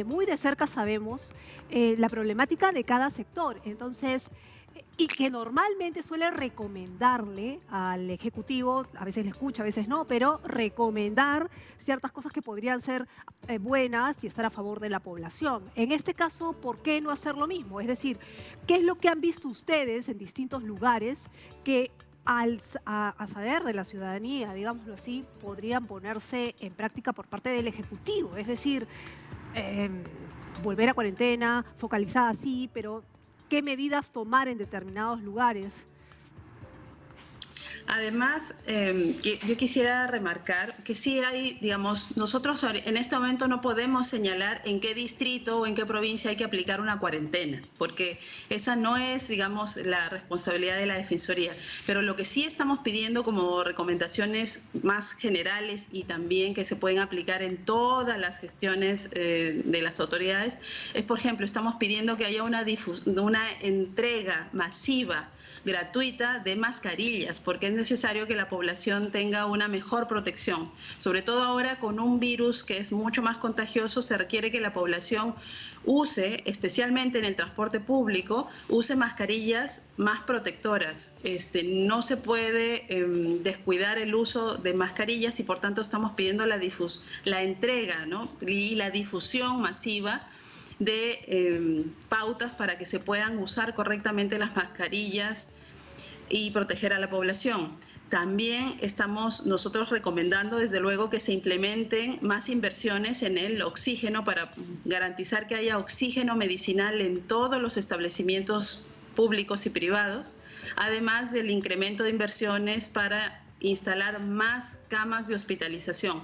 muy de cerca, sabemos, la problemática de cada sector. Entonces, y que normalmente suele recomendarle al Ejecutivo, a veces le escucha, a veces no, pero recomendar ciertas cosas que podrían ser buenas y estar a favor de la población. En este caso, ¿por qué no hacer lo mismo? Es decir, ¿qué es lo que han visto ustedes en distintos lugares que a saber de la ciudadanía, digámoslo así, podrían ponerse en práctica por parte del Ejecutivo. Es decir, volver a cuarentena, focalizada sí, pero ¿qué medidas tomar en determinados lugares? Además, yo quisiera remarcar que sí hay, digamos, nosotros en este momento no podemos señalar en qué distrito o en qué provincia hay que aplicar una cuarentena, porque esa no es, digamos, la responsabilidad de la Defensoría. Pero lo que sí estamos pidiendo como recomendaciones más generales y también que se pueden aplicar en todas las gestiones de las autoridades es, por ejemplo, estamos pidiendo que haya una entrega masiva, gratuita de mascarillas, porque es necesario que la población tenga una mejor protección. Sobre todo ahora con un virus que es mucho más contagioso, se requiere que la población use, especialmente en el transporte público, use mascarillas más protectoras. No se puede descuidar el uso de mascarillas y por tanto estamos pidiendo la entrega, ¿no?, y la difusión masiva de pautas para que se puedan usar correctamente las mascarillas y proteger a la población. También estamos nosotros recomendando, desde luego, que se implementen más inversiones en el oxígeno para garantizar que haya oxígeno medicinal en todos los establecimientos públicos y privados, además del incremento de inversiones para instalar más camas de hospitalización.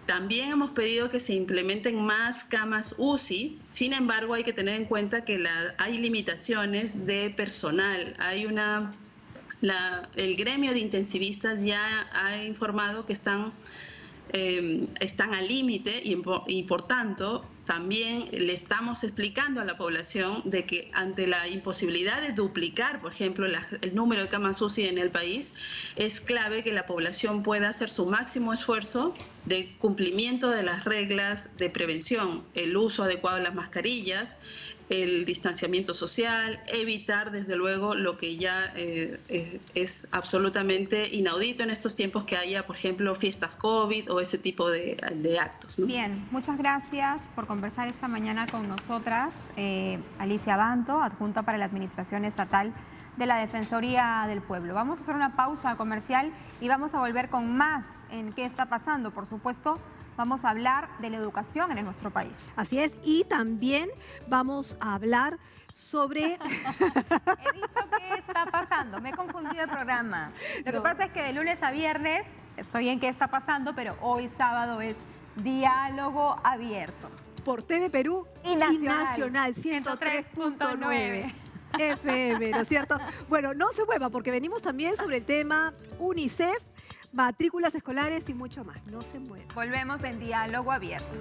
También hemos pedido que se implementen más camas UCI, sin embargo hay que tener en cuenta que hay limitaciones de personal. El gremio de intensivistas ya ha informado que están al límite y por tanto también le estamos explicando a la población de que ante la imposibilidad de duplicar, por ejemplo, el número de camas UCI en el país, es clave que la población pueda hacer su máximo esfuerzo de cumplimiento de las reglas de prevención, el uso adecuado de las mascarillas, el distanciamiento social, evitar desde luego lo que ya es absolutamente inaudito en estos tiempos, que haya, por ejemplo, fiestas COVID o ese tipo de actos, ¿no? Bien, muchas gracias por conversar esta mañana con nosotras. Alicia Banto, adjunta para la Administración Estatal de la Defensoría del Pueblo. Vamos a hacer una pausa comercial y vamos a volver con más en qué está pasando. Por supuesto, vamos a hablar de la educación en nuestro país. Así es, y también vamos a hablar sobre... He dicho qué está pasando, me he confundido el programa. Lo que pasa es que de lunes a viernes estoy en qué está pasando, pero hoy sábado es Diálogo Abierto. Por TV Perú y Nacional 103.9 FM, ¿no es cierto? Bueno, no se mueva porque venimos también sobre el tema UNICEF, matrículas escolares y mucho más. No se mueva. Volvemos en Diálogo Abierto.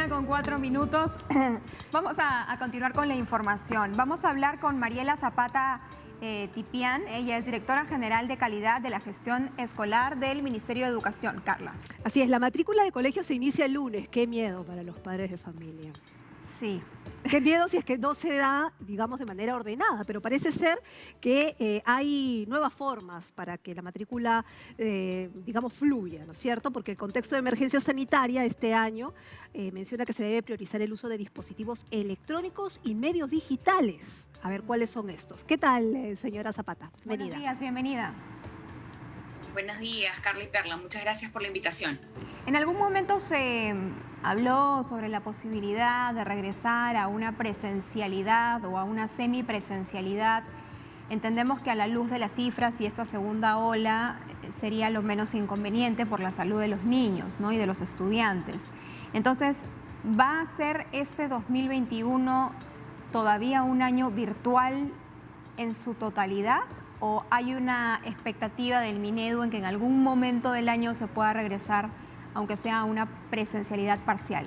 Con 4 minutos. Vamos a continuar con la información. Vamos a hablar con Mariela Zapata Tipián. Ella es directora general de calidad de la gestión escolar del Ministerio de Educación. Carla. Así es, la matrícula de colegio se inicia el lunes. Qué miedo para los padres de familia. Sí. Qué miedo si es que no se da, digamos, de manera ordenada, pero parece ser que hay nuevas formas para que la matrícula, digamos, fluya, ¿no es cierto? Porque el contexto de emergencia sanitaria este año menciona que se debe priorizar el uso de dispositivos electrónicos y medios digitales. A ver, ¿cuáles son estos? ¿Qué tal, señora Zapata? Bienvenida. Buenos días, bienvenida. Buenos días, Carla y Perla. Muchas gracias por la invitación. En algún momento se habló sobre la posibilidad de regresar a una presencialidad o a una semipresencialidad. Entendemos que a la luz de las cifras y esta segunda ola sería lo menos inconveniente por la salud de los niños, ¿no?, y de los estudiantes. Entonces, ¿va a ser este 2021 todavía un año virtual en su totalidad? ¿O hay una expectativa del Minedu en que en algún momento del año se pueda regresar, aunque sea a una presencialidad parcial?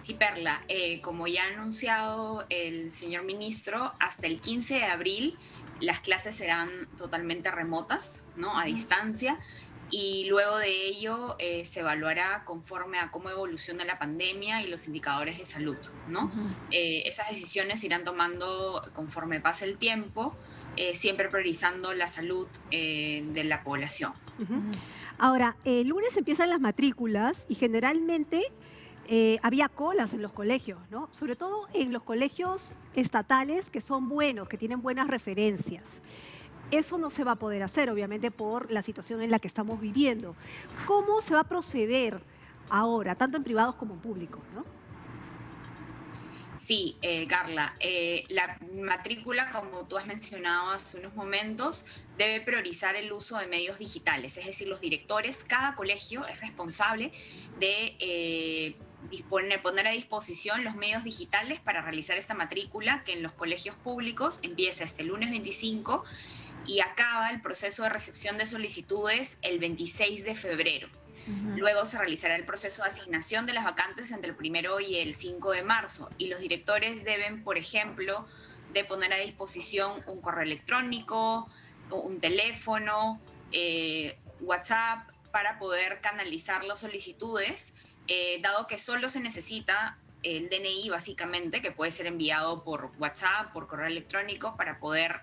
Sí, Perla, como ya ha anunciado el señor ministro, hasta el 15 de abril las clases serán totalmente remotas, ¿no?, a distancia. y luego de ello se evaluará conforme a cómo evoluciona la pandemia y los indicadores de salud, ¿no? Esas decisiones se irán tomando conforme pase el tiempo, siempre priorizando la salud de la población. Ahora, el lunes empiezan las matrículas y generalmente había colas en los colegios, ¿no? Sobre todo en los colegios estatales que son buenos, que tienen buenas referencias. Eso no se va a poder hacer, obviamente, por la situación en la que estamos viviendo. ¿Cómo se va a proceder ahora, tanto en privados como en públicos, ¿no? Sí, Carla, la matrícula, como tú has mencionado hace unos momentos, debe priorizar el uso de medios digitales, es decir, los directores, cada colegio es responsable de poner a disposición los medios digitales para realizar esta matrícula, que en los colegios públicos empieza este lunes 25 y acaba el proceso de recepción de solicitudes el 26 de febrero. Luego se realizará el proceso de asignación de las vacantes entre el 1 y el 5 de marzo y los directores deben, por ejemplo, de poner a disposición un correo electrónico, un teléfono, WhatsApp, para poder canalizar las solicitudes, dado que solo se necesita el DNI básicamente, que puede ser enviado por WhatsApp, por correo electrónico, para poder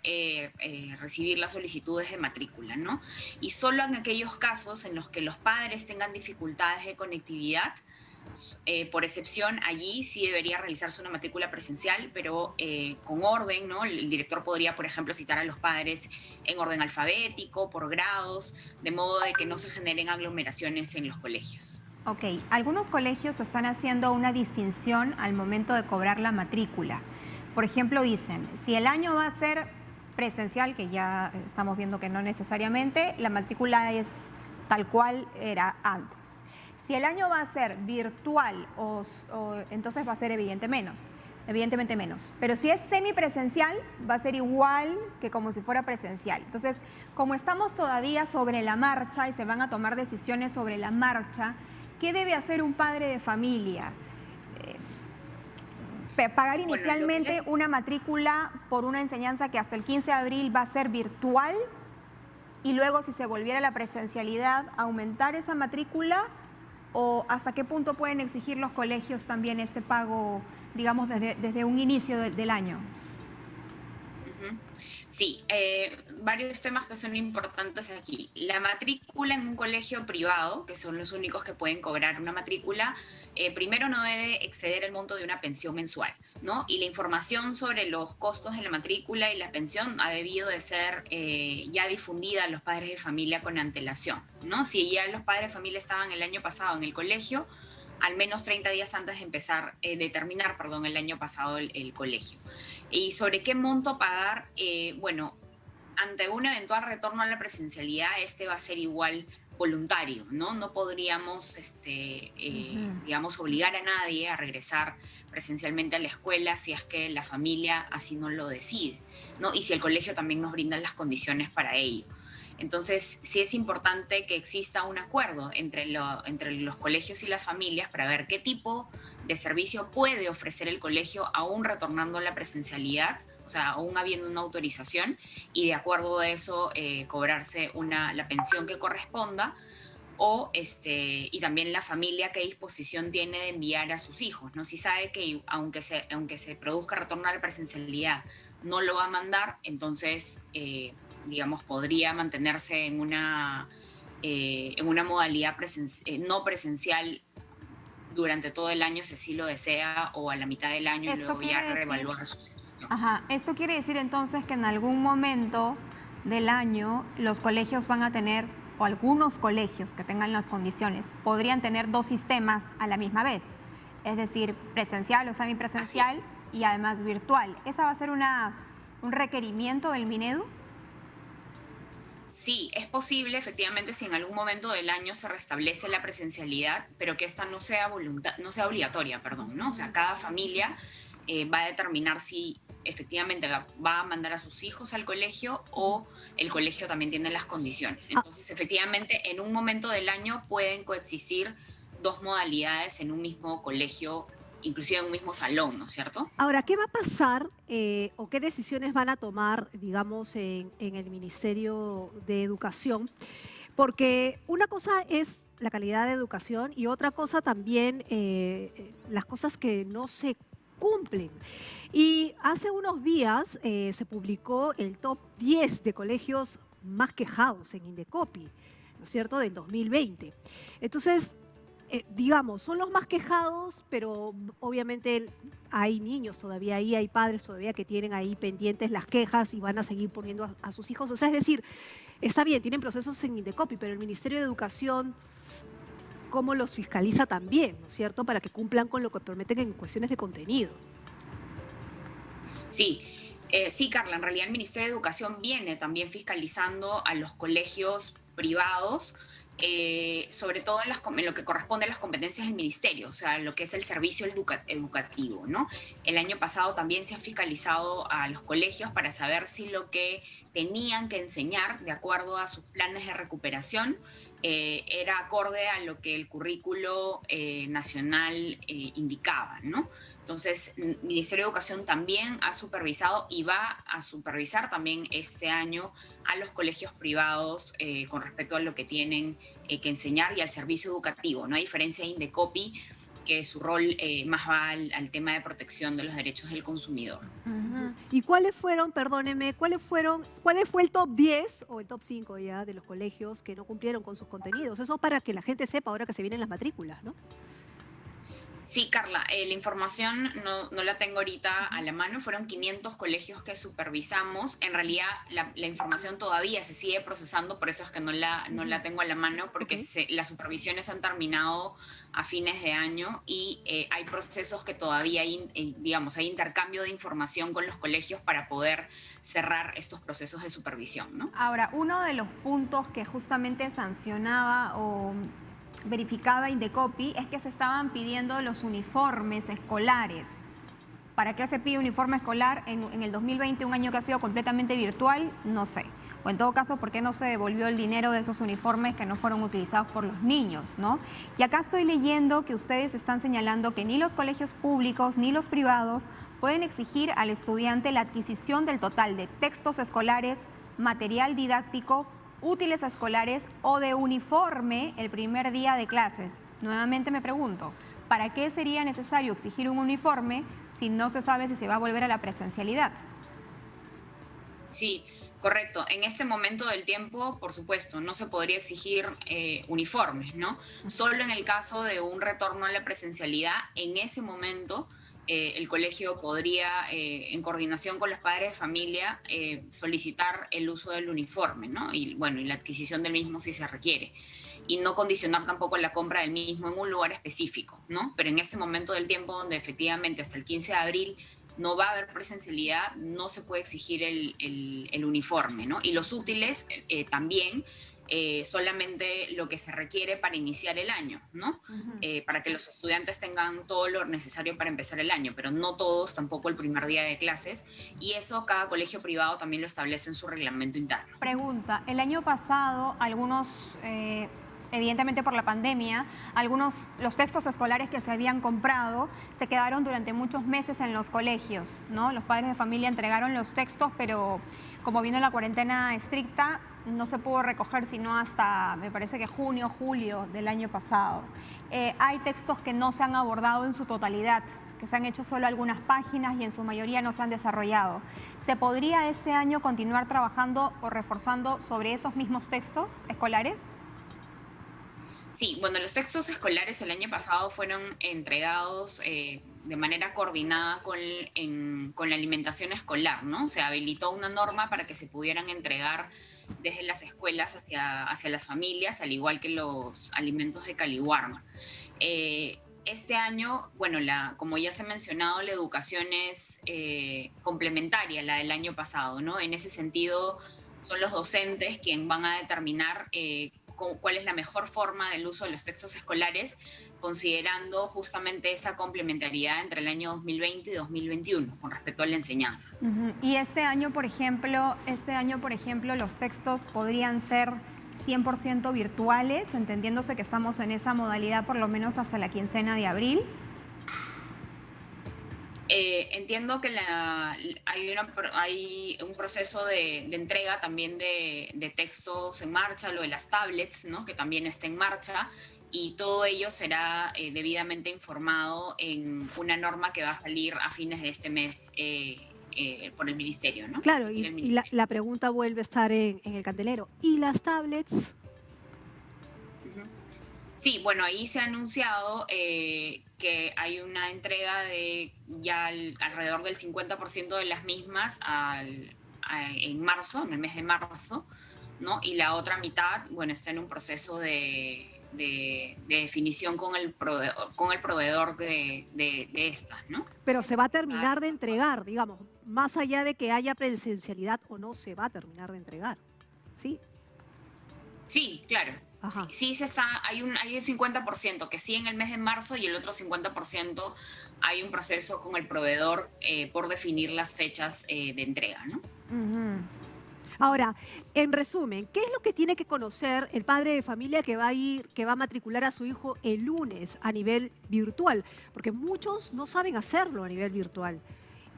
recibir las solicitudes de matrícula, ¿no? Y solo en aquellos casos en los que los padres tengan dificultades de conectividad, por excepción, allí sí debería realizarse una matrícula presencial, pero con orden, ¿no? El director podría, por ejemplo, citar a los padres en orden alfabético, por grados, de modo de que no se generen aglomeraciones en los colegios. Ok, algunos colegios están haciendo una distinción al momento de cobrar la matrícula. Por ejemplo, dicen, si el año va a ser presencial, que ya estamos viendo que no necesariamente, la matrícula es tal cual era antes. Si el año va a ser virtual, entonces va a ser evidentemente menos. Pero si es semipresencial, va a ser igual que como si fuera presencial. Entonces, como estamos todavía sobre la marcha y se van a tomar decisiones sobre la marcha, ¿qué debe hacer un padre de familia? Pagar inicialmente una matrícula por una enseñanza que hasta el 15 de abril va a ser virtual y luego, si se volviera a la presencialidad, aumentar esa matrícula, o hasta qué punto pueden exigir los colegios también ese pago, digamos, desde un inicio del año. Sí, varios temas que son importantes aquí. La matrícula en un colegio privado, que son los únicos que pueden cobrar una matrícula, primero no debe exceder el monto de una pensión mensual, ¿no? Y la información sobre los costos de la matrícula y la pensión ha debido de ser ya difundida a los padres de familia con antelación, ¿no? Si ya los padres de familia estaban el año pasado en el colegio, al menos 30 días antes de empezar, de terminar, perdón, el año pasado el colegio. ¿Y sobre qué monto pagar? Bueno, ante un eventual retorno a la presencialidad, este va a ser igual voluntario, ¿no? No podríamos, digamos, obligar a nadie a regresar presencialmente a la escuela si es que la familia así no lo decide, ¿no? Y si el colegio también nos brinda las condiciones para ello. Entonces, sí es importante que exista un acuerdo entre los colegios y las familias para ver qué tipo de servicio puede ofrecer el colegio aún retornando a la presencialidad, o sea, aún habiendo una autorización, y de acuerdo a eso cobrarse la pensión que corresponda, y también la familia qué disposición tiene de enviar a sus hijos, ¿no? Si sabe que aunque se produzca retorno a la presencialidad, no lo va a mandar, entonces digamos, podría mantenerse en una modalidad no presencial durante todo el año, si así lo desea, o a la mitad del año y luego ya reevaluar su situación. Ajá, esto quiere decir entonces que en algún momento del año los colegios van a tener, o algunos colegios que tengan las condiciones, podrían tener dos sistemas a la misma vez, es decir, presencial o semipresencial y además virtual. ¿Esa va a ser un requerimiento del Minedu? Sí, es posible, efectivamente, si en algún momento del año se restablece la presencialidad, pero que esta no sea obligatoria, perdón, ¿no? O sea, cada familia va a determinar si efectivamente va a mandar a sus hijos al colegio o el colegio también tiene las condiciones. Entonces, efectivamente, en un momento del año pueden coexistir dos modalidades en un mismo colegio, inclusive en un mismo salón, ¿no es cierto? Ahora, ¿qué va a pasar o qué decisiones van a tomar, digamos, en el Ministerio de Educación? Porque una cosa es la calidad de educación y otra cosa también las cosas que no se cumplen. Y hace unos días se publicó el top 10 de colegios más quejados en Indecopi, ¿no es cierto?, del 2020. Entonces, digamos, son los más quejados, pero obviamente hay niños todavía ahí, hay padres todavía que tienen ahí pendientes las quejas y van a seguir poniendo a sus hijos. O sea, es decir, está bien, tienen procesos en Indecopi, pero el Ministerio de Educación, ¿cómo los fiscaliza también, ¿no es cierto?, para que cumplan con lo que prometen en cuestiones de contenido. Sí. Sí, Carla, en realidad el Ministerio de Educación viene también fiscalizando a los colegios privados, sobre todo en lo que corresponde a las competencias del ministerio, o sea, lo que es el servicio educativo, ¿no? El año pasado también se ha fiscalizado a los colegios para saber si lo que tenían que enseñar, de acuerdo a sus planes de recuperación, era acorde a lo que el currículo nacional indicaba, ¿no? Entonces, el Ministerio de Educación también ha supervisado y va a supervisar también este año a los colegios privados con respecto a lo que tienen que enseñar y al servicio educativo, ¿no? A diferencia de Indecopi, que su rol más va al tema de protección de los derechos del consumidor. ¿Y cuáles fueron, perdóneme, cuál fue el top 10 o el top 5 ya de los colegios que no cumplieron con sus contenidos? Eso para que la gente sepa ahora que se vienen las matrículas, ¿no? Sí, Carla, la información no la tengo ahorita a la mano. Fueron 500 colegios que supervisamos. En realidad, la información todavía se sigue procesando, por eso es que no la tengo a la mano, porque las supervisiones han terminado a fines de año y hay procesos que todavía hay intercambio de información con los colegios para poder cerrar estos procesos de supervisión, ¿no? Ahora, uno de los puntos que justamente sancionaba o verificaba Indecopi es que se estaban pidiendo los uniformes escolares. ¿Para qué se pide uniforme escolar en el 2020, un año que ha sido completamente virtual? No sé. O en todo caso, ¿por qué no se devolvió el dinero de esos uniformes que no fueron utilizados por los niños, ¿no? Y acá estoy leyendo que ustedes están señalando que ni los colegios públicos ni los privados pueden exigir al estudiante la adquisición del total de textos escolares, material didáctico, útiles escolares o de uniforme el primer día de clases. Nuevamente me pregunto, ¿para qué sería necesario exigir un uniforme si no se sabe si se va a volver a la presencialidad? Sí, correcto. En este momento del tiempo, por supuesto, no se podría exigir uniformes, ¿no? Solo en el caso de un retorno a la presencialidad, en ese momento el colegio podría, en coordinación con los padres de familia, solicitar el uso del uniforme, ¿no? Y bueno, y la adquisición del mismo si se requiere. Y no condicionar tampoco la compra del mismo en un lugar específico, ¿no? Pero en este momento del tiempo donde efectivamente hasta el 15 de abril no va a haber presencialidad, no se puede exigir el uniforme, ¿no? Y los útiles también, solamente lo que se requiere para iniciar el año, ¿no? Para que los estudiantes tengan todo lo necesario para empezar el año, pero no todos tampoco el primer día de clases, y eso cada colegio privado también lo establece en su reglamento interno. Pregunta, el año pasado algunos, evidentemente por la pandemia, los textos escolares que se habían comprado se quedaron durante muchos meses en los colegios, ¿no? Los padres de familia entregaron los textos, pero como vino la cuarentena estricta, no se pudo recoger sino hasta, me parece que junio, julio del año pasado. Hay textos que no se han abordado en su totalidad, que se han hecho solo algunas páginas y en su mayoría no se han desarrollado. ¿Se podría este año continuar trabajando o reforzando sobre esos mismos textos escolares? Sí, bueno, los textos escolares el año pasado fueron entregados de manera coordinada con la alimentación escolar, ¿no? Se habilitó una norma para que se pudieran entregar desde las escuelas hacia las familias, al igual que los alimentos de Caliwarma. Este año, bueno, como ya se ha mencionado, la educación es complementaria a la del año pasado, ¿no? En ese sentido, son los docentes quienes van a determinar cuál es la mejor forma del uso de los textos escolares, considerando justamente esa complementariedad entre el año 2020 y 2021 con respecto a la enseñanza. Y este año, por ejemplo, los textos podrían ser 100% virtuales, entendiéndose que estamos en esa modalidad por lo menos hasta la quincena de abril. Entiendo que hay un proceso de entrega también de textos en marcha, lo de las tablets, ¿no? Que también está en marcha, y todo ello será debidamente informado en una norma que va a salir a fines de este mes por el Ministerio, ¿no? Claro, y la pregunta vuelve a estar en el candelero. ¿Y las tablets? Sí, bueno, ahí se ha anunciado que hay una entrega de ya alrededor del 50% de las mismas en marzo, en el mes de marzo, ¿no? Y la otra mitad, bueno, está en un proceso de definición con el proveedor de estas, ¿no? Pero se va a terminar de entregar, digamos, más allá de que haya presencialidad o no, se va a terminar de entregar, ¿sí? Sí, claro. Sí, hay un 50% que sí en el mes de marzo, y el otro 50% hay un proceso con el proveedor por definir las fechas de entrega, ¿no? Ahora, en resumen, ¿qué es lo que tiene que conocer el padre de familia que va a matricular a su hijo el lunes a nivel virtual? Porque muchos no saben hacerlo a nivel virtual,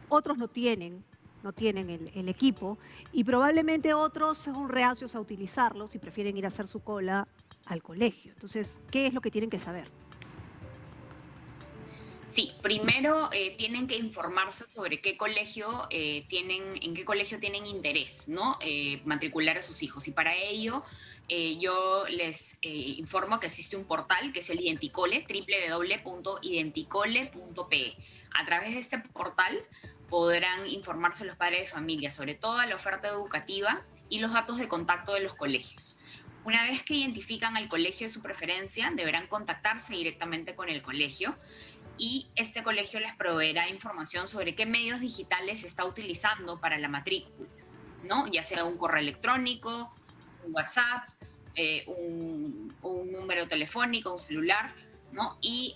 otros no tienen el equipo, y probablemente otros son reacios a utilizarlos y prefieren ir a hacer su cola al colegio. Entonces, ¿qué es lo que tienen que saber? Sí, primero tienen que informarse sobre en qué colegio tienen interés, ¿no? Matricular a sus hijos. Y para ello yo les informo que existe un portal que es el Identicole, www.identicole.pe. A través de este portal podrán informarse los padres de familia sobre toda la oferta educativa y los datos de contacto de los colegios. Una vez que identifican al colegio de su preferencia, deberán contactarse directamente con el colegio, y este colegio les proveerá información sobre qué medios digitales se está utilizando para la matrícula, ¿no? Ya sea un correo electrónico, un WhatsApp, un número telefónico, un celular, ¿no? Y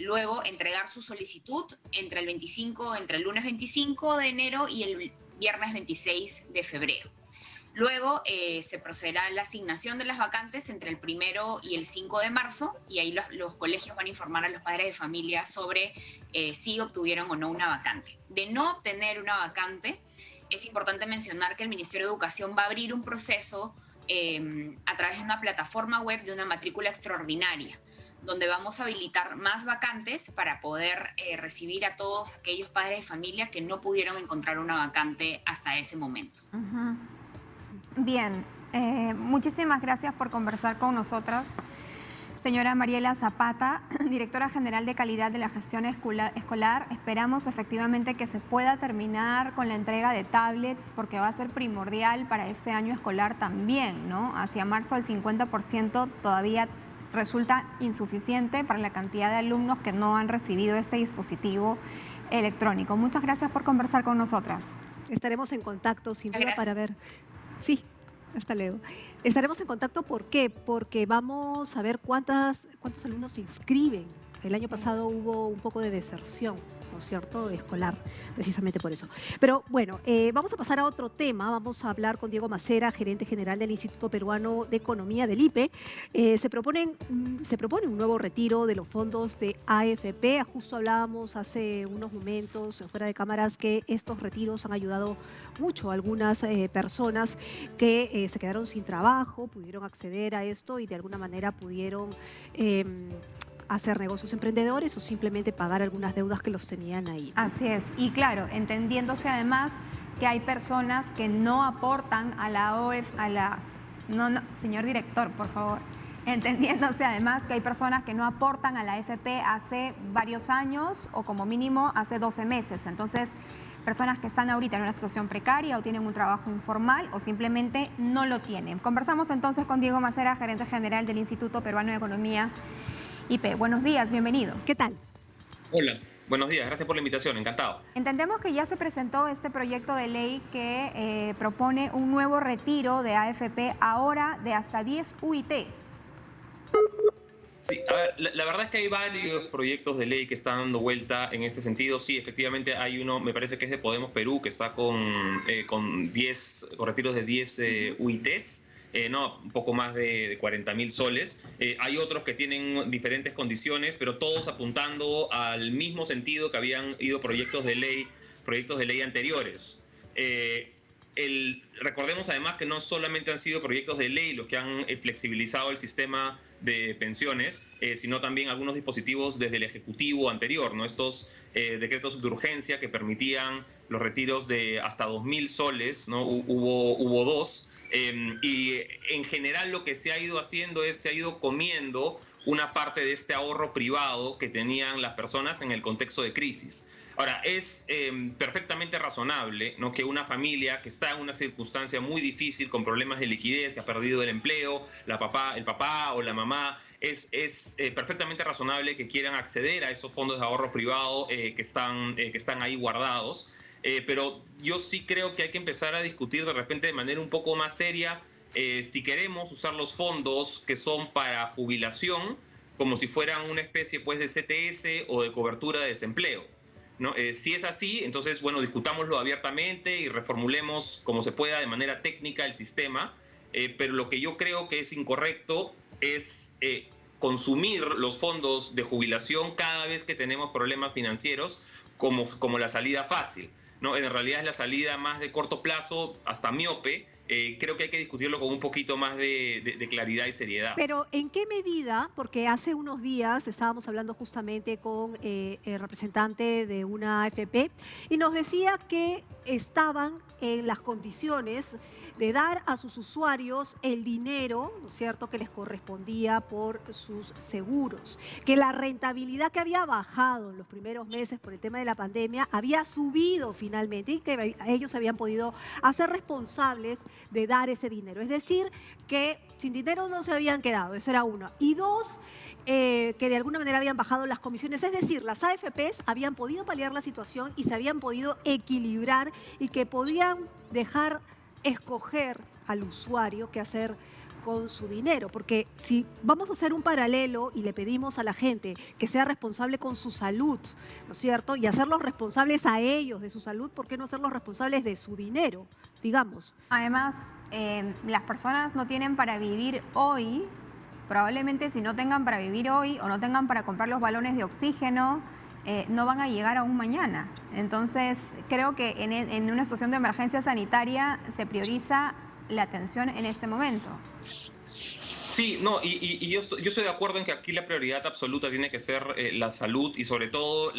luego entregar su solicitud entre el lunes 25 de enero y el viernes 26 de febrero. Luego se procederá a la asignación de las vacantes entre el 1 y el 5 de marzo, y ahí los colegios van a informar a los padres de familia sobre si obtuvieron o no una vacante. De no obtener una vacante, es importante mencionar que el Ministerio de Educación va a abrir un proceso a través de una plataforma web de una matrícula extraordinaria, donde vamos a habilitar más vacantes para poder recibir a todos aquellos padres de familia que no pudieron encontrar una vacante hasta ese momento. Bien, muchísimas gracias por conversar con nosotras. Señora Mariela Zapata, directora general de calidad de la gestión escolar, esperamos efectivamente que se pueda terminar con la entrega de tablets, porque va a ser primordial para este año escolar también, ¿no? Hacia marzo el 50% todavía resulta insuficiente para la cantidad de alumnos que no han recibido este dispositivo electrónico. Muchas gracias por conversar con nosotras. Estaremos en contacto, sin duda, para ver. Sí, hasta luego. Estaremos en contacto, ¿por qué? Porque vamos a ver cuántos alumnos se inscriben. El año pasado hubo un poco de deserción, ¿no es cierto?, escolar, precisamente por eso. Pero bueno, vamos a pasar a otro tema. Vamos a hablar con Diego Macera, gerente general del Instituto Peruano de Economía del IPE. Se propone un nuevo retiro de los fondos de AFP. Justo hablábamos hace unos momentos, fuera de cámaras, que estos retiros han ayudado mucho a algunas personas que se quedaron sin trabajo, pudieron acceder a esto y de alguna manera pudieron hacer negocios emprendedores o simplemente pagar algunas deudas que los tenían ahí, ¿no? Así es. Y claro, entendiéndose además que hay personas que no aportan a la OEF, señor director, por favor. Entendiéndose además que hay personas que no aportan a la AFP hace varios años o como mínimo hace 12 meses. Entonces, personas que están ahorita en una situación precaria o tienen un trabajo informal o simplemente no lo tienen. Conversamos entonces con Diego Macera, gerente general del Instituto Peruano de Economía IPE. Buenos días, bienvenido. ¿Qué tal? Hola, buenos días, gracias por la invitación, encantado. Entendemos que ya se presentó este proyecto de ley que propone un nuevo retiro de AFP ahora de hasta 10 UIT. Sí, a ver, la verdad es que hay varios proyectos de ley que están dando vuelta en este sentido. Sí, efectivamente hay uno, me parece que es de Podemos Perú, que está con retiros de 10 UITs. no, un poco más de 40.000 soles. Hay otros que tienen diferentes condiciones, pero todos apuntando al mismo sentido que habían ido proyectos de ley anteriores. Recordemos además que no solamente han sido proyectos de ley los que han flexibilizado el sistema de pensiones, sino también algunos dispositivos desde el Ejecutivo anterior, ¿no? Estos decretos de urgencia que permitían los retiros de hasta 2.000 soles, ¿no? Hubo dos, y en general lo que se ha ido haciendo es se ha ido comiendo una parte de este ahorro privado que tenían las personas en el contexto de crisis. Ahora, es perfectamente razonable, ¿no?, que una familia que está en una circunstancia muy difícil, con problemas de liquidez, que ha perdido el empleo, el papá o la mamá, es perfectamente razonable que quieran acceder a esos fondos de ahorro privado que están ahí guardados. Pero yo sí creo que hay que empezar a discutir de repente de manera un poco más seria si queremos usar los fondos que son para jubilación como si fueran una especie, pues, de CTS o de cobertura de desempleo, ¿no? Si es así, entonces, bueno, discutámoslo abiertamente y reformulemos como se pueda de manera técnica el sistema, pero lo que yo creo que es incorrecto es consumir los fondos de jubilación cada vez que tenemos problemas financieros como la salida fácil, ¿no? En realidad es la salida más de corto plazo, hasta miope. Creo que hay que discutirlo con un poquito más de claridad y seriedad. Pero ¿en qué medida? Porque hace unos días estábamos hablando justamente con el representante de una AFP y nos decía que estaban en las condiciones de dar a sus usuarios el dinero, ¿no es cierto?, que les correspondía por sus seguros, que la rentabilidad que había bajado en los primeros meses por el tema de la pandemia había subido finalmente y que ellos habían podido hacer responsables de dar ese dinero. Es decir, que sin dinero no se habían quedado, eso era uno. Y dos, que de alguna manera habían bajado las comisiones, es decir, las AFPs habían podido paliar la situación y se habían podido equilibrar y que podían dejar escoger al usuario qué hacer con su dinero, porque si vamos a hacer un paralelo y le pedimos a la gente que sea responsable con su salud, ¿no es cierto?, y hacerlos responsables a ellos de su salud, ¿por qué no hacerlos responsables de su dinero, digamos? Además, las personas no tienen para vivir hoy, probablemente si no tengan para vivir hoy o no tengan para comprar los balones de oxígeno, no van a llegar a un mañana. Entonces, creo que en una situación de emergencia sanitaria se prioriza la atención en este momento. Sí, no, y yo estoy de acuerdo en que aquí la prioridad absoluta tiene que ser la salud y sobre todo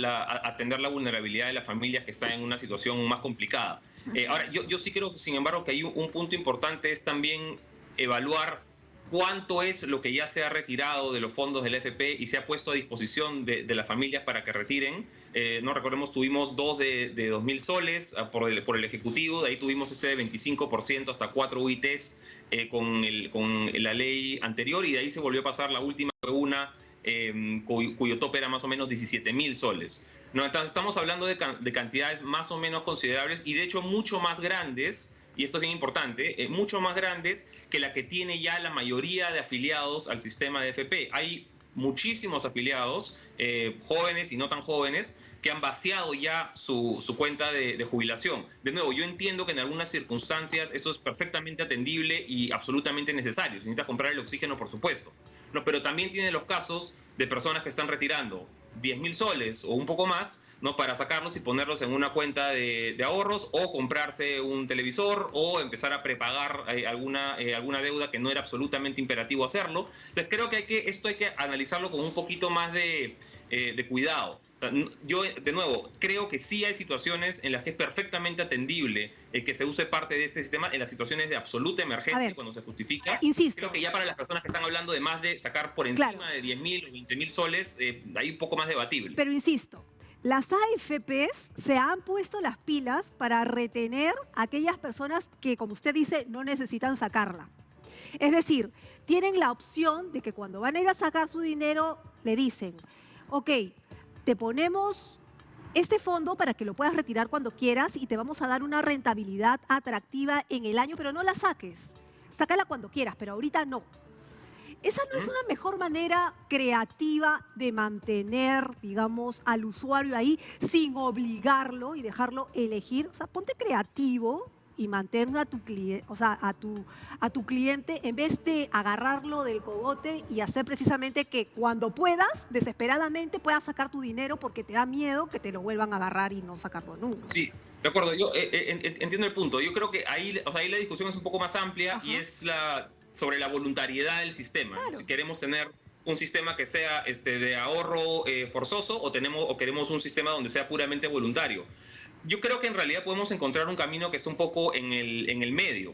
atender la vulnerabilidad de las familias que están en una situación más complicada. Ahora, yo sí creo, sin embargo, que hay un punto importante, es también evaluar cuánto es lo que ya se ha retirado de los fondos del FP y se ha puesto a disposición de las familias para que retiren. No recordemos, tuvimos dos de 2.000 soles por el Ejecutivo, de ahí tuvimos este de 25% hasta 4 UITs con la ley anterior, y de ahí se volvió a pasar la última una cuyo tope era más o menos 17.000 soles. No, entonces estamos hablando de cantidades más o menos considerables y de hecho mucho más grandes, y esto es bien importante, mucho más grandes que la que tiene ya la mayoría de afiliados al sistema de FP. Hay muchísimos afiliados, jóvenes y no tan jóvenes, que han vaciado ya su cuenta de jubilación. De nuevo, yo entiendo que en algunas circunstancias esto es perfectamente atendible y absolutamente necesario. Si necesitas comprar el oxígeno, por supuesto. No, pero también tiene los casos de personas que están retirando 10.000 soles o un poco más, ¿no?, para sacarlos y ponerlos en una cuenta de ahorros, o comprarse un televisor, o empezar a prepagar alguna deuda que no era absolutamente imperativo hacerlo. Entonces creo que esto hay que analizarlo con un poquito más de cuidado. Yo, de nuevo, creo que sí hay situaciones en las que es perfectamente atendible que se use parte de este sistema en las situaciones de absoluta emergencia, cuando se justifica. Insisto. Creo que ya para las personas que están hablando de más de sacar por encima de 10.000 o 20.000 soles, hay un poco más debatible. Pero insisto, las AFPs se han puesto las pilas para retener a aquellas personas que, como usted dice, no necesitan sacarla. Es decir, tienen la opción de que cuando van a ir a sacar su dinero, le dicen, ok, te ponemos este fondo para que lo puedas retirar cuando quieras y te vamos a dar una rentabilidad atractiva en el año, pero no la saques. Sácala cuando quieras, pero ahorita no. ¿Esa no es una mejor manera creativa de mantener, digamos, al usuario ahí sin obligarlo y dejarlo elegir? O sea, ponte creativo y mantén a tu cliente, o sea, a tu cliente, en vez de agarrarlo del cogote y hacer precisamente que cuando puedas, desesperadamente, puedas sacar tu dinero porque te da miedo que te lo vuelvan a agarrar y no sacarlo nunca. Sí, de acuerdo, yo entiendo el punto. Yo creo que ahí, o sea, ahí la discusión es un poco más amplia. Ajá. Y es sobre la voluntariedad del sistema. Claro. Si queremos tener un sistema que sea de ahorro forzoso o queremos un sistema donde sea puramente voluntario. Yo creo que en realidad podemos encontrar un camino que está un poco en el medio,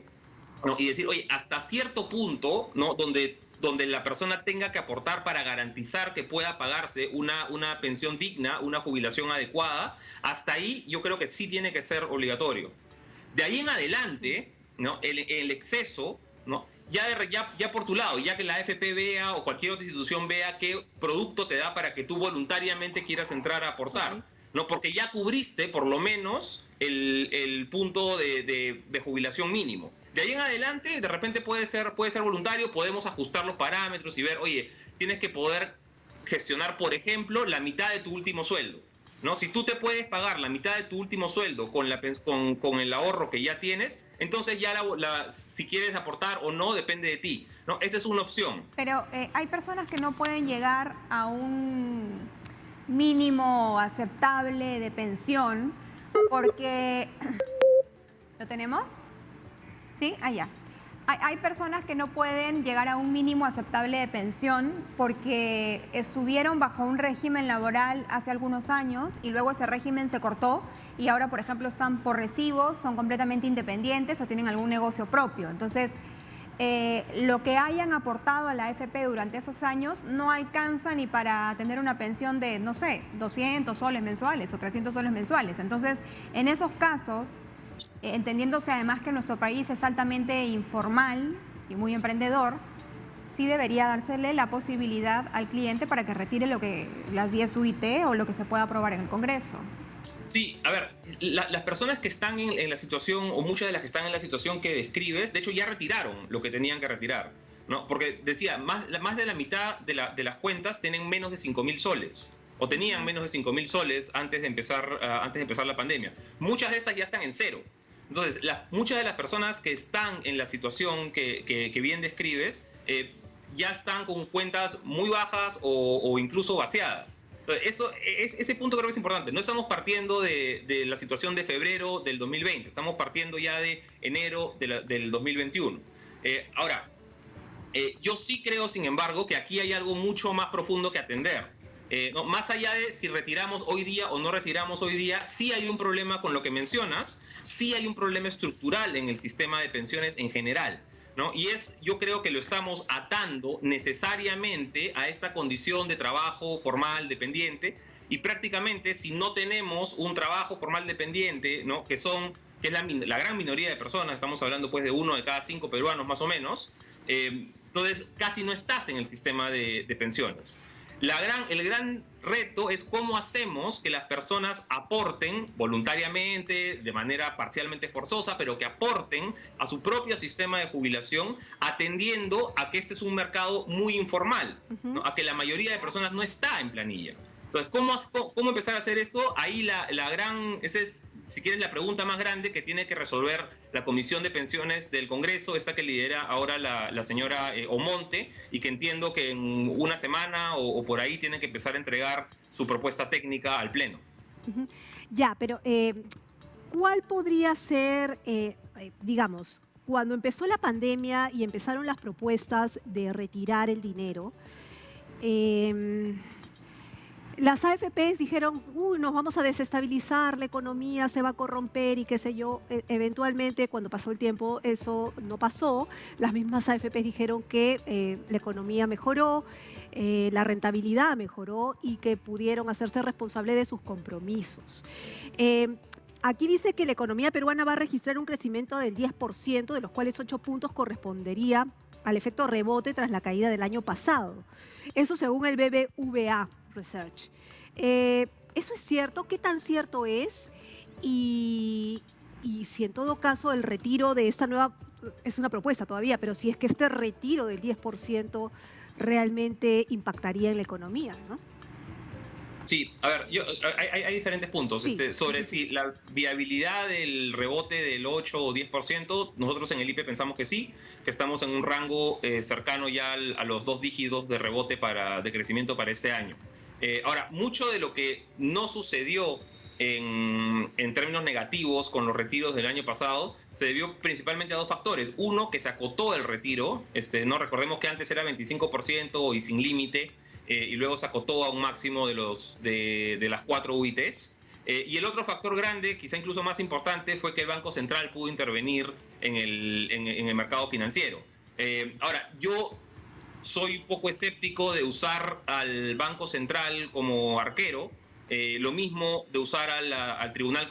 ¿no? Y decir, oye, hasta cierto punto, ¿no? donde la persona tenga que aportar para garantizar que pueda pagarse una pensión digna, una jubilación adecuada, hasta ahí yo creo que sí tiene que ser obligatorio. De ahí en adelante, ¿no? el exceso, ¿no? Ya por tu lado, ya que la AFP vea o cualquier otra institución vea qué producto te da para que tú voluntariamente quieras entrar a aportar. Okay. No, porque ya cubriste por lo menos el punto de jubilación mínimo. De ahí en adelante, de repente puede ser voluntario, podemos ajustar los parámetros y ver, oye, tienes que poder gestionar, por ejemplo, la mitad de tu último sueldo, ¿no? Si tú te puedes pagar la mitad de tu último sueldo con el ahorro que ya tienes, entonces ya si quieres aportar o no depende de ti, ¿no? Esa es una opción. Pero hay personas que no pueden llegar a un mínimo aceptable de pensión porque... ¿Lo tenemos? ¿Sí? Allá. Hay personas que no pueden llegar a un mínimo aceptable de pensión porque estuvieron bajo un régimen laboral hace algunos años y luego ese régimen se cortó y ahora, por ejemplo, están por recibos, son completamente independientes o tienen algún negocio propio. Entonces, lo que hayan aportado a la AFP durante esos años no alcanza ni para tener una pensión de, no sé, 200 soles mensuales o 300 soles mensuales. Entonces, en esos casos, entendiéndose además que nuestro país es altamente informal y muy emprendedor, sí debería dársele la posibilidad al cliente para que retire las 10 UIT o lo que se pueda aprobar en el Congreso. Sí, a ver, las personas que están en la situación, o muchas de las que están en la situación que describes, de hecho ya retiraron lo que tenían que retirar, ¿no? Porque decía, más de la mitad de las cuentas tienen menos de 5.000 soles, o tenían menos de 5.000 soles antes de empezar la pandemia. Muchas de estas ya están en cero. Entonces, muchas de las personas que están en la situación que bien describes, ya están con cuentas muy bajas o incluso vaciadas. Ese punto creo que es importante. No estamos partiendo de la situación de febrero del 2020, estamos partiendo ya de enero del 2021. Ahora, yo sí creo, sin embargo, que aquí hay algo mucho más profundo que atender. No, más allá de si retiramos hoy día o no retiramos hoy día, sí hay un problema con lo que mencionas, sí hay un problema estructural en el sistema de pensiones en general, ¿no? Y yo creo que lo estamos atando necesariamente a esta condición de trabajo formal dependiente, y prácticamente si no tenemos un trabajo formal dependiente, ¿no? que es la gran minoría de personas, estamos hablando pues de 1 de cada 5 peruanos más o menos, entonces casi no estás en el sistema de pensiones. El gran reto es cómo hacemos que las personas aporten voluntariamente, de manera parcialmente forzosa, pero que aporten a su propio sistema de jubilación, atendiendo a que este es un mercado muy informal, ¿no? A que la mayoría de personas no está en planilla. Entonces, ¿cómo empezar a hacer eso? Ahí esa es, si quieres, la pregunta más grande que tiene que resolver la Comisión de Pensiones del Congreso, esta que lidera ahora la señora Omonte, y que entiendo que en una semana o por ahí tiene que empezar a entregar su propuesta técnica al Pleno. Ya, pero ¿cuál podría ser, digamos, cuando empezó la pandemia y empezaron las propuestas de retirar el dinero, las AFPs dijeron, nos vamos a desestabilizar, la economía se va a corromper y qué sé yo. Eventualmente, cuando pasó el tiempo, eso no pasó. Las mismas AFPs dijeron que la economía mejoró, la rentabilidad mejoró y que pudieron hacerse responsables de sus compromisos. Aquí dice que la economía peruana va a registrar un crecimiento del 10%, de los cuales 8 puntos correspondería al efecto rebote tras la caída del año pasado. Eso según el BBVA Research. ¿Eso es cierto? ¿Qué tan cierto es? Y si en todo caso el retiro de esta nueva, es una propuesta todavía, pero si es que este retiro del 10% realmente impactaría en la economía, ¿no? Sí, a ver, hay diferentes puntos. Sí, sobre si la viabilidad del rebote del 8 o 10%, nosotros en el IPE pensamos que sí, que estamos en un rango cercano ya a los 2 dígitos de rebote de crecimiento para este año. Ahora, mucho de lo que no sucedió en términos negativos con los retiros del año pasado se debió principalmente a 2 factores. Uno, que se acotó el retiro. No recordemos que antes era 25% y sin límite. Y luego se acotó a un máximo de las 4 UITs. Y el otro factor grande, quizá incluso más importante, fue que el Banco Central pudo intervenir en el mercado financiero. Ahora, yo soy un poco escéptico de usar al Banco Central como arquero, lo mismo de usar al Tribunal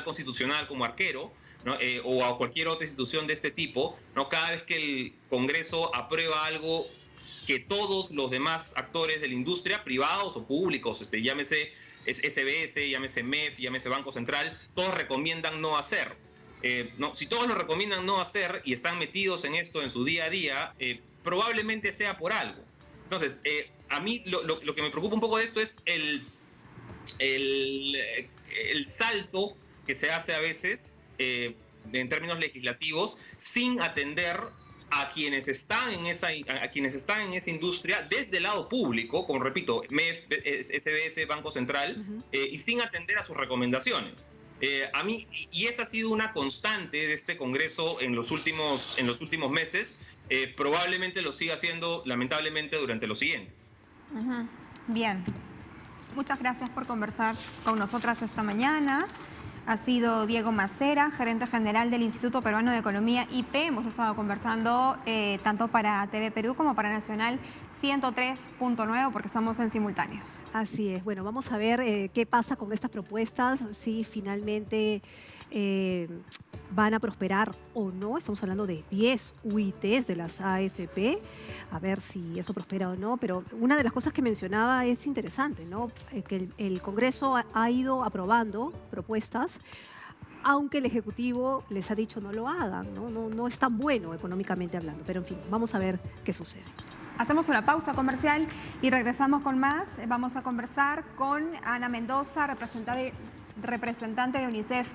Constitucional como arquero, ¿no? O a cualquier otra institución de este tipo, ¿no? Cada vez que el Congreso aprueba algo que todos los demás actores de la industria, privados o públicos, llámese SBS, llámese MEF, llámese Banco Central, todos recomiendan no hacer. No, si todos lo recomiendan no hacer y están metidos en esto en su día a día, probablemente sea por algo. Entonces, a mí lo que me preocupa un poco de esto es el salto que se hace a veces en términos legislativos sin atender a quienes están en esa industria desde el lado público, como repito, MEF, SBS, Banco Central, y sin atender a sus recomendaciones. A mí, y esa ha sido una constante de este Congreso en los últimos meses, probablemente lo siga haciendo lamentablemente durante los siguientes. Bien, muchas gracias por conversar con nosotras esta mañana. Ha sido Diego Macera, gerente general del Instituto Peruano de Economía, IPE. Hemos estado conversando tanto para TV Perú como para Nacional 103.9, porque estamos en simultáneo. Así es. Bueno, vamos a ver qué pasa con estas propuestas, si finalmente van a prosperar o no. Estamos hablando de 10 UITs de las AFP, a ver si eso prospera o no. Pero una de las cosas que mencionaba es interesante, ¿no? Que el Congreso ha ido aprobando propuestas, aunque el Ejecutivo les ha dicho no lo hagan, ¿no? No es tan bueno económicamente hablando. Pero en fin, vamos a ver qué sucede. Hacemos una pausa comercial y regresamos con más. Vamos a conversar con Ana Mendoza, representante de UNICEF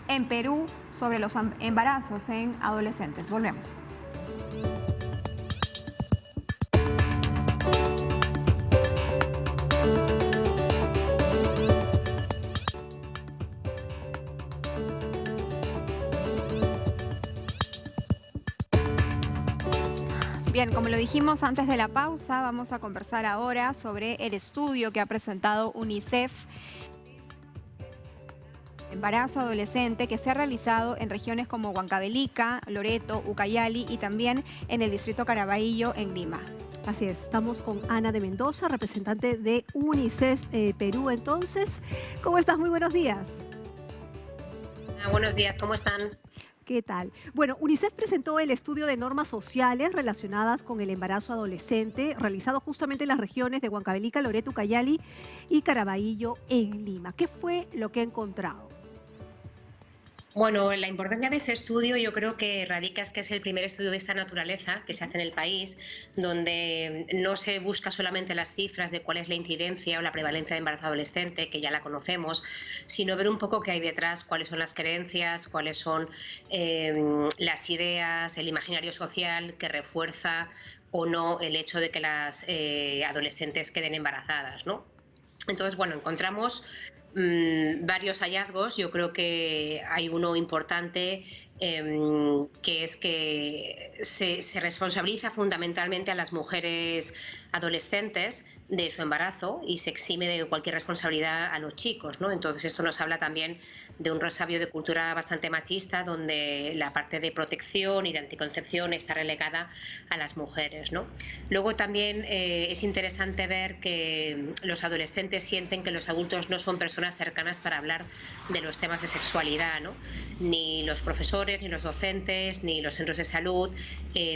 en Perú, sobre los embarazos en adolescentes. Volvemos. Bien, como lo dijimos antes de la pausa, vamos a conversar ahora sobre el estudio que ha presentado UNICEF, embarazo adolescente, que se ha realizado en regiones como Huancavelica, Loreto, Ucayali y también en el distrito Caraballo en Lima. Así es, estamos con Ana de Mendoza, representante de UNICEF Perú. Entonces, ¿cómo estás? Muy buenos días. Buenos días, ¿cómo están? ¿Qué tal? Bueno, UNICEF presentó el estudio de normas sociales relacionadas con el embarazo adolescente, realizado justamente en las regiones de Huancavelica, Loreto, Ucayali y Caraballo en Lima. ¿Qué fue lo que ha encontrado? Bueno, la importancia de ese estudio yo creo que radica es que es el primer estudio de esta naturaleza que se hace en el país, donde no se busca solamente las cifras de cuál es la incidencia o la prevalencia de embarazo adolescente, que ya la conocemos, sino ver un poco qué hay detrás, cuáles son las creencias, cuáles son las ideas, el imaginario social que refuerza o no el hecho de que las adolescentes queden embarazadas, ¿no? Entonces, bueno, encontramos varios hallazgos. Yo creo que hay uno importante que es que se responsabiliza fundamentalmente a las mujeres adolescentes de su embarazo y se exime de cualquier responsabilidad a los chicos, ¿no? Entonces esto nos habla también de un resabio de cultura bastante machista, donde la parte de protección y de anticoncepción está relegada a las mujeres, ¿no? Luego también es interesante ver que los adolescentes sienten que los adultos no son personas cercanas para hablar de los temas de sexualidad, ¿no? Ni los profesores profesores, ni los docentes, ni los centros de salud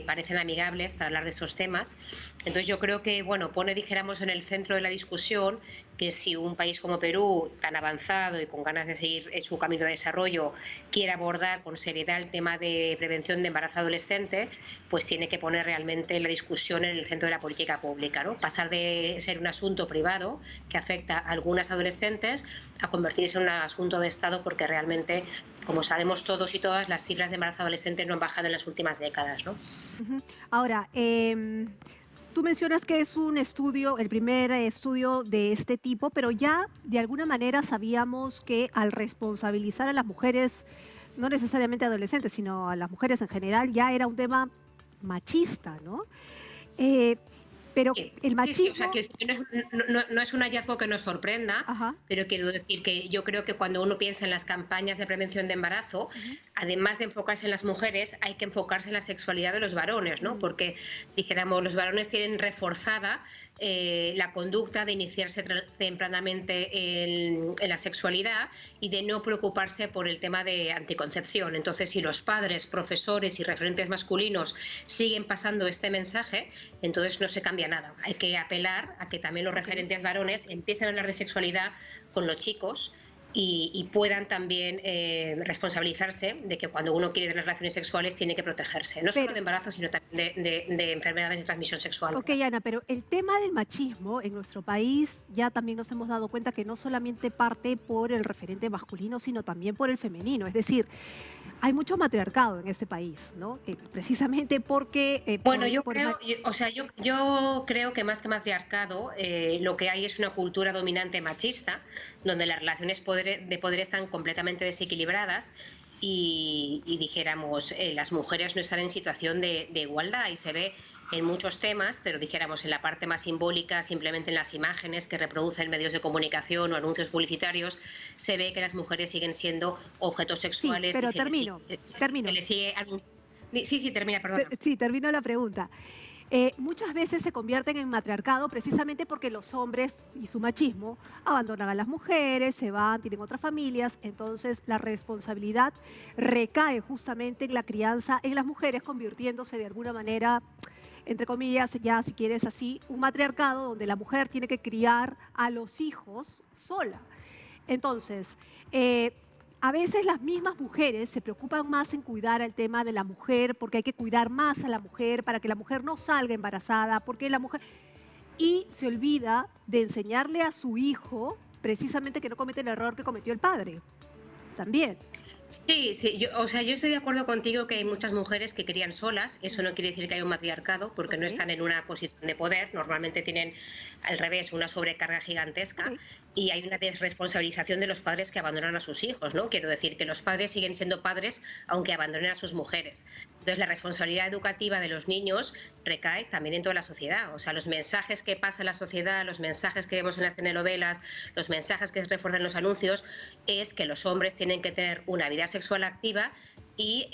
parecen amigables para hablar de estos temas. Entonces yo creo que, bueno, pone, dijéramos, en el centro de la discusión que si un país como Perú, tan avanzado y con ganas de seguir en su camino de desarrollo, quiere abordar con seriedad el tema de prevención de embarazo adolescente, pues tiene que poner realmente la discusión en el centro de la política pública, ¿no? Pasar de ser un asunto privado que afecta a algunas adolescentes a convertirse en un asunto de Estado, porque realmente, como sabemos todos y todas, las cifras de embarazo adolescente no han bajado en las últimas décadas, ¿no? Ahora, tú mencionas que es un estudio, el primer estudio de este tipo, pero ya de alguna manera sabíamos que al responsabilizar a las mujeres, no necesariamente adolescentes, sino a las mujeres en general, ya era un tema machista, ¿no? Pero el machismo... Sí, o sea, que no es un hallazgo que nos sorprenda, pero quiero decir que yo creo que cuando uno piensa en las campañas de prevención de embarazo, además de enfocarse en las mujeres, hay que enfocarse en la sexualidad de los varones, ¿no? Porque, dijéramos, los varones tienen reforzada la conducta de iniciarse tempranamente en la sexualidad y de no preocuparse por el tema de anticoncepción. Entonces, si los padres, profesores y referentes masculinos siguen pasando este mensaje, entonces no se cambia nada. Hay que apelar a que también los referentes varones empiecen a hablar de sexualidad con los chicos y puedan también responsabilizarse de que cuando uno quiere tener relaciones sexuales tiene que protegerse, no solo de embarazo, sino también de enfermedades de transmisión sexual. Ok, Ana, pero el tema del machismo en nuestro país ya también nos hemos dado cuenta que no solamente parte por el referente masculino, sino también por el femenino. Es decir, hay mucho matriarcado en este país, ¿no? Precisamente porque... bueno, yo creo que más que matriarcado, lo que hay es una cultura dominante machista, donde las relaciones de poder están completamente desequilibradas y dijéramos, las mujeres no están en situación de igualdad, y se ve en muchos temas, pero dijéramos en la parte más simbólica, simplemente en las imágenes que reproducen medios de comunicación o anuncios publicitarios, se ve que las mujeres siguen siendo objetos sexuales. Sí, pero termino. Sí, termina, perdón. Sí, termino la pregunta. Muchas veces se convierten en matriarcado precisamente porque los hombres y su machismo abandonan a las mujeres, se van, tienen otras familias, entonces la responsabilidad recae justamente en la crianza en las mujeres, convirtiéndose de alguna manera, entre comillas, ya si quieres así, un matriarcado donde la mujer tiene que criar a los hijos sola. Entonces, a veces las mismas mujeres se preocupan más en cuidar el tema de la mujer, porque hay que cuidar más a la mujer para que la mujer no salga embarazada, porque la mujer... Y se olvida de enseñarle a su hijo precisamente que no cometa el error que cometió el padre. También. Sí, yo estoy de acuerdo contigo que hay muchas mujeres que crían solas. Eso no quiere decir que haya un matriarcado, porque no están en una posición de poder. Normalmente tienen, al revés, una sobrecarga gigantesca y hay una desresponsabilización de los padres que abandonan a sus hijos, ¿no? Quiero decir que los padres siguen siendo padres aunque abandonen a sus mujeres. Entonces, la responsabilidad educativa de los niños recae también en toda la sociedad. O sea, los mensajes que pasa en la sociedad, los mensajes que vemos en las telenovelas, los mensajes que se refuerzan en los anuncios, es que los hombres tienen que tener una vida sexual activa y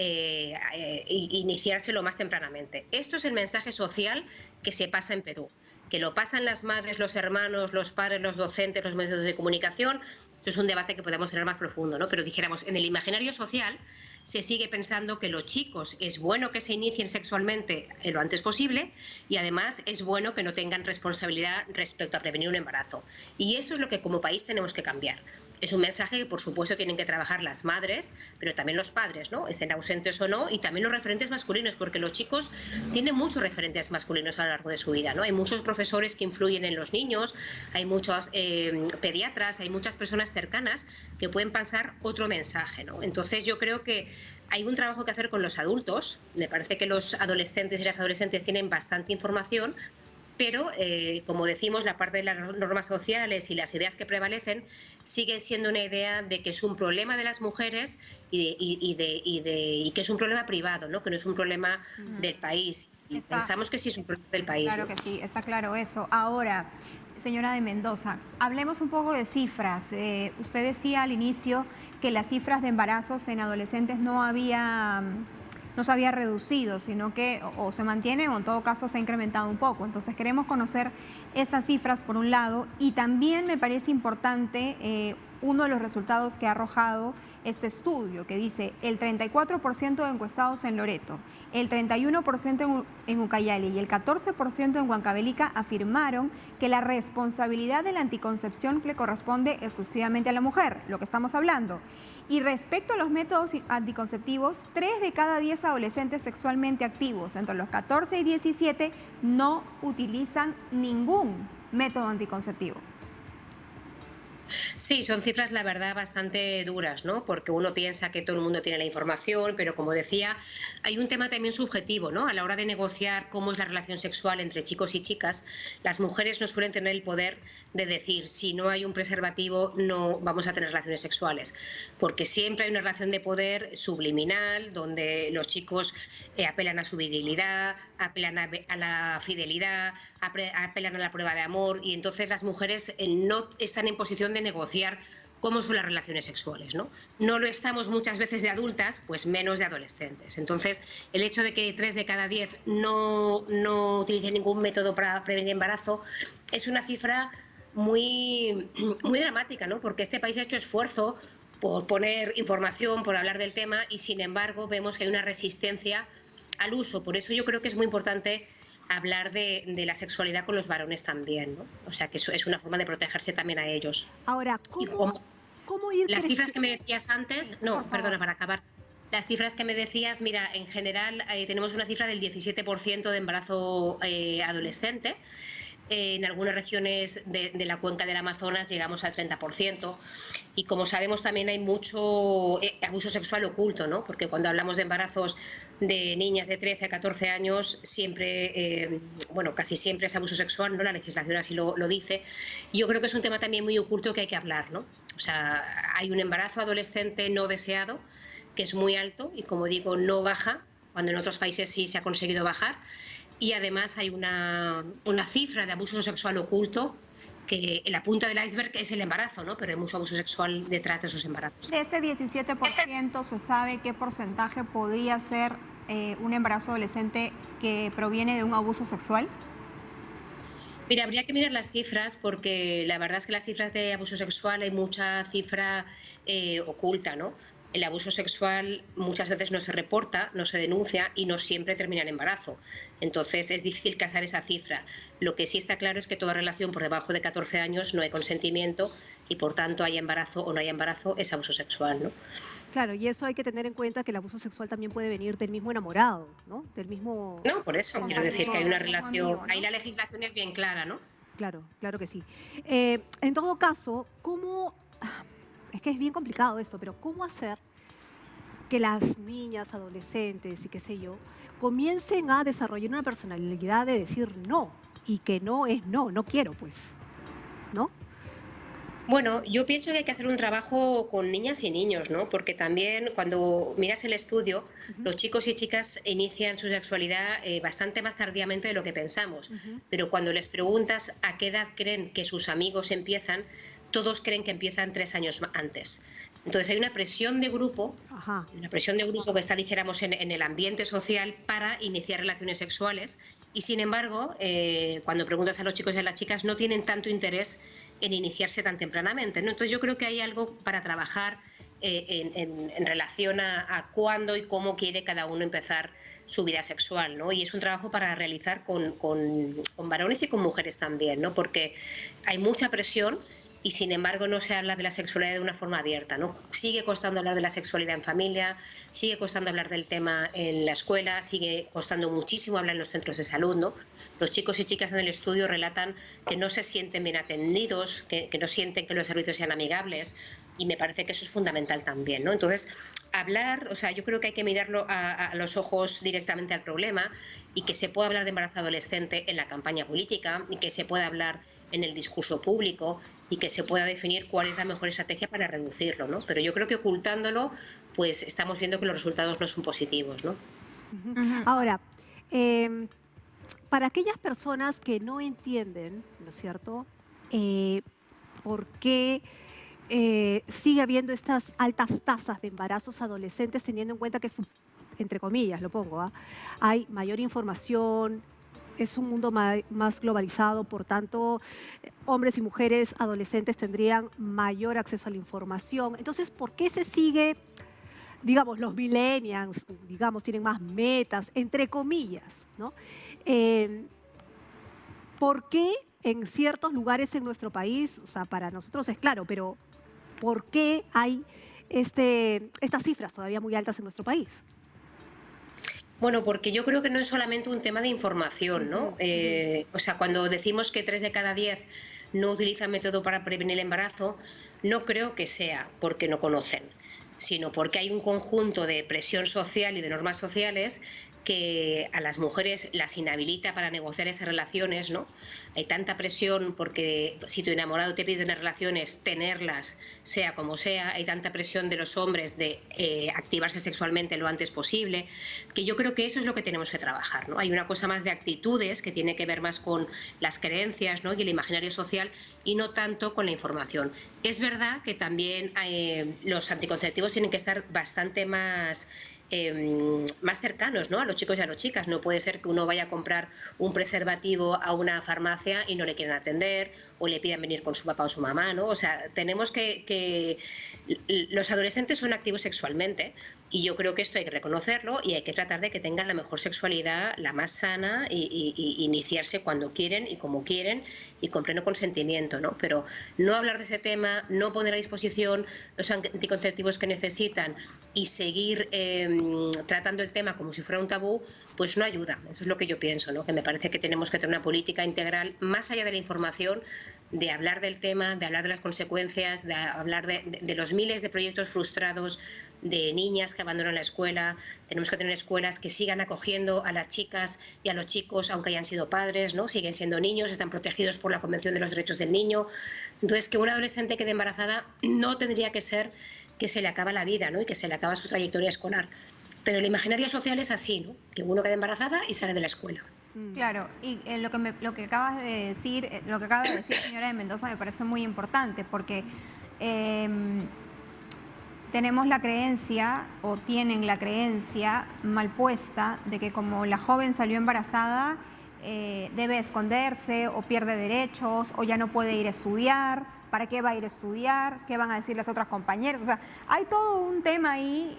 iniciarse lo más tempranamente. Esto es el mensaje social que se pasa en Perú. Que lo pasan las madres, los hermanos, los padres, los docentes, los medios de comunicación, esto es un debate que podemos tener más profundo, ¿no? Pero dijéramos, en el imaginario social se sigue pensando que los chicos es bueno que se inicien sexualmente lo antes posible y además es bueno que no tengan responsabilidad respecto a prevenir un embarazo. Y eso es lo que como país tenemos que cambiar. Es un mensaje que, por supuesto, tienen que trabajar las madres, pero también los padres, ¿no? Estén ausentes o no, y también los referentes masculinos, porque los chicos tienen muchos referentes masculinos a lo largo de su vida, ¿no? Hay muchos profesores que influyen en los niños, hay muchos pediatras, hay muchas personas cercanas que pueden pasar otro mensaje, ¿no? Entonces, yo creo que hay un trabajo que hacer con los adultos. Me parece que los adolescentes y las adolescentes tienen bastante información, pero, como decimos, la parte de las normas sociales y las ideas que prevalecen siguen siendo una idea de que es un problema de las mujeres y que es un problema privado, ¿no? Que no es un problema del país. Y pensamos que sí es un problema del país. Claro que sí, está claro eso. Ahora, señora de Mendoza, hablemos un poco de cifras. Usted decía al inicio que las cifras de embarazos en adolescentes no se había reducido, sino que o se mantiene o en todo caso se ha incrementado un poco. Entonces queremos conocer esas cifras por un lado, y también me parece importante uno de los resultados que ha arrojado este estudio que dice el 34% de encuestados en Loreto, el 31% en Ucayali y el 14% en Huancavelica afirmaron que la responsabilidad de la anticoncepción le corresponde exclusivamente a la mujer, lo que estamos hablando. Y respecto a los métodos anticonceptivos, 3 de cada 10 adolescentes sexualmente activos entre los 14 y 17 no utilizan ningún método anticonceptivo. Sí, son cifras, la verdad, bastante duras, ¿no? Porque uno piensa que todo el mundo tiene la información, pero como decía, hay un tema también subjetivo, ¿no? A la hora de negociar cómo es la relación sexual entre chicos y chicas, las mujeres no suelen tener el poder de decir, si no hay un preservativo, no vamos a tener relaciones sexuales. Porque siempre hay una relación de poder subliminal, donde los chicos apelan a su virilidad, apelan a la fidelidad, apelan a la prueba de amor, y entonces las mujeres no están en posición de negociar cómo son las relaciones sexuales, ¿no? No lo estamos muchas veces de adultas, pues menos de adolescentes. Entonces, el hecho de que 3 de cada 10 no utilicen ningún método para prevenir embarazo es una cifra muy dramática, ¿no? Porque este país ha hecho esfuerzo por poner información, por hablar del tema, y sin embargo vemos que hay una resistencia al uso. Por eso yo creo que es muy importante hablar de la sexualidad con los varones también, ¿no? O sea, que eso es una forma de protegerse también a ellos. Ahora, ¿cómo ir las cifras que me decías antes, no, perdona, para acabar. Las cifras que me decías, mira, en general tenemos una cifra del 17% de embarazo adolescente. En algunas regiones de la cuenca del Amazonas llegamos al 30%, y como sabemos también hay mucho abuso sexual oculto, ¿no? Porque cuando hablamos de embarazos de niñas de 13 a 14 años, siempre, casi siempre es abuso sexual, ¿no? La legislación así lo dice. Yo creo que es un tema también muy oculto que hay que hablar, ¿no? O sea, hay un embarazo adolescente no deseado que es muy alto y, como digo, no baja, cuando en otros países sí se ha conseguido bajar. Y además hay una cifra de abuso sexual oculto que en la punta del iceberg es el embarazo, ¿no? Pero hay mucho abuso sexual detrás de esos embarazos. De este 17%, ¿se sabe qué porcentaje podría ser un embarazo adolescente que proviene de un abuso sexual? Mira, habría que mirar las cifras, porque la verdad es que las cifras de abuso sexual hay mucha cifra oculta, ¿no? El abuso sexual muchas veces no se reporta, no se denuncia y no siempre termina en embarazo. Entonces es difícil casar esa cifra. Lo que sí está claro es que toda relación por debajo de 14 años no hay consentimiento y, por tanto, haya embarazo o no haya embarazo, es abuso sexual, ¿no? Claro, y eso hay que tener en cuenta, que el abuso sexual también puede venir del mismo enamorado, ¿no? Del mismo... No, por eso quiero decir que hay una relación, ahí la legislación es bien clara, ¿no? Claro, claro que sí. En todo caso, ¿cómo...? Es que es bien complicado esto, pero ¿cómo hacer que las niñas, adolescentes y qué sé yo, comiencen a desarrollar una personalidad de decir no, y que no es no, no quiero, pues, ¿no? Bueno, yo pienso que hay que hacer un trabajo con niñas y niños, ¿no? Porque también cuando miras el estudio, los chicos y chicas inician su sexualidad bastante más tardíamente de lo que pensamos. Pero cuando les preguntas a qué edad creen que sus amigos empiezan, todos creen que empiezan 3 años antes. Entonces hay una presión de grupo, que está, dijéramos, en el ambiente social para iniciar relaciones sexuales, y sin embargo, cuando preguntas a los chicos y a las chicas, no tienen tanto interés en iniciarse tan tempranamente, ¿no? Entonces yo creo que hay algo para trabajar en relación a cuándo y cómo quiere cada uno empezar su vida sexual, ¿no? Y es un trabajo para realizar con varones y con mujeres también, ¿no? Porque hay mucha presión y, sin embargo, no se habla de la sexualidad de una forma abierta, ¿no? Sigue costando hablar de la sexualidad en familia, sigue costando hablar del tema en la escuela, sigue costando muchísimo hablar en los centros de salud, ¿no? Los chicos y chicas en el estudio relatan que no se sienten bien atendidos, que no sienten que los servicios sean amigables, y me parece que eso es fundamental también, ¿no? Entonces, hablar, o sea, yo creo que hay que mirarlo a los ojos directamente al problema, y que se pueda hablar de embarazo adolescente en la campaña política, y que se pueda hablar en el discurso público, y que se pueda definir cuál es la mejor estrategia para reducirlo, ¿no? Pero yo creo que ocultándolo, pues estamos viendo que los resultados no son positivos, ¿no? Ahora, para aquellas personas que no entienden, ¿no es cierto?, por qué sigue habiendo estas altas tasas de embarazos adolescentes, teniendo en cuenta que, entre comillas, lo pongo, hay mayor información, es un mundo más globalizado, por tanto, hombres y mujeres adolescentes tendrían mayor acceso a la información. Entonces, ¿por qué se sigue, digamos, los millennials, digamos, tienen más metas, entre comillas, ¿no? ¿Por qué en ciertos lugares en nuestro país, o sea, para nosotros es claro, pero ¿por qué hay estas cifras todavía muy altas en nuestro país? Bueno, porque yo creo que no es solamente un tema de información, ¿no? O sea, cuando decimos que 3 de cada 10 no utilizan método para prevenir el embarazo, no creo que sea porque no conocen, sino porque hay un conjunto de presión social y de normas sociales que a las mujeres las inhabilita para negociar esas relaciones, ¿no? Hay tanta presión porque si tu enamorado te pide unas relaciones, tenerlas, sea como sea. Hay tanta presión de los hombres de activarse sexualmente lo antes posible, que yo creo que eso es lo que tenemos que trabajar, ¿no? Hay una cosa más de actitudes que tiene que ver más con las creencias, ¿no? Y el imaginario social, y no tanto con la información. Es verdad que también los anticonceptivos tienen que estar bastante más cercanos, ¿no? A los chicos y a las chicas. No puede ser que uno vaya a comprar un preservativo a una farmacia y no le quieran atender o le pidan venir con su papá o su mamá, ¿no? O sea, tenemos que los adolescentes son activos sexualmente y yo creo que esto hay que reconocerlo y hay que tratar de que tengan la mejor sexualidad, la más sana y iniciarse cuando quieren y como quieren y con pleno consentimiento, ¿no? Pero no hablar de ese tema, no poner a disposición los anticonceptivos que necesitan y seguir tratando el tema como si fuera un tabú, pues no ayuda. Eso es lo que yo pienso, ¿no? Que me parece que tenemos que tener una política integral más allá de la información, de hablar del tema, de hablar de las consecuencias, de hablar de los miles de proyectos frustrados de niñas que abandonan la escuela. Tenemos que tener escuelas que sigan acogiendo a las chicas y a los chicos, aunque hayan sido padres, ¿no? Siguen siendo niños, están protegidos por la Convención de los Derechos del Niño. Entonces, que una adolescente quede embarazada no tendría que ser que se le acaba la vida, ¿no? Y que se le acaba su trayectoria escolar. Pero el imaginario social es así, ¿no? Que uno queda embarazada y sale de la escuela. Claro, y lo que acaba de decir señora de Mendoza me parece muy importante, porque tenemos la creencia, o tienen la creencia mal puesta, de que como la joven salió embarazada, debe esconderse o pierde derechos o ya no puede ir a estudiar. ¿Para qué va a ir a estudiar? ¿Qué van a decir las otras compañeras? O sea, hay todo un tema ahí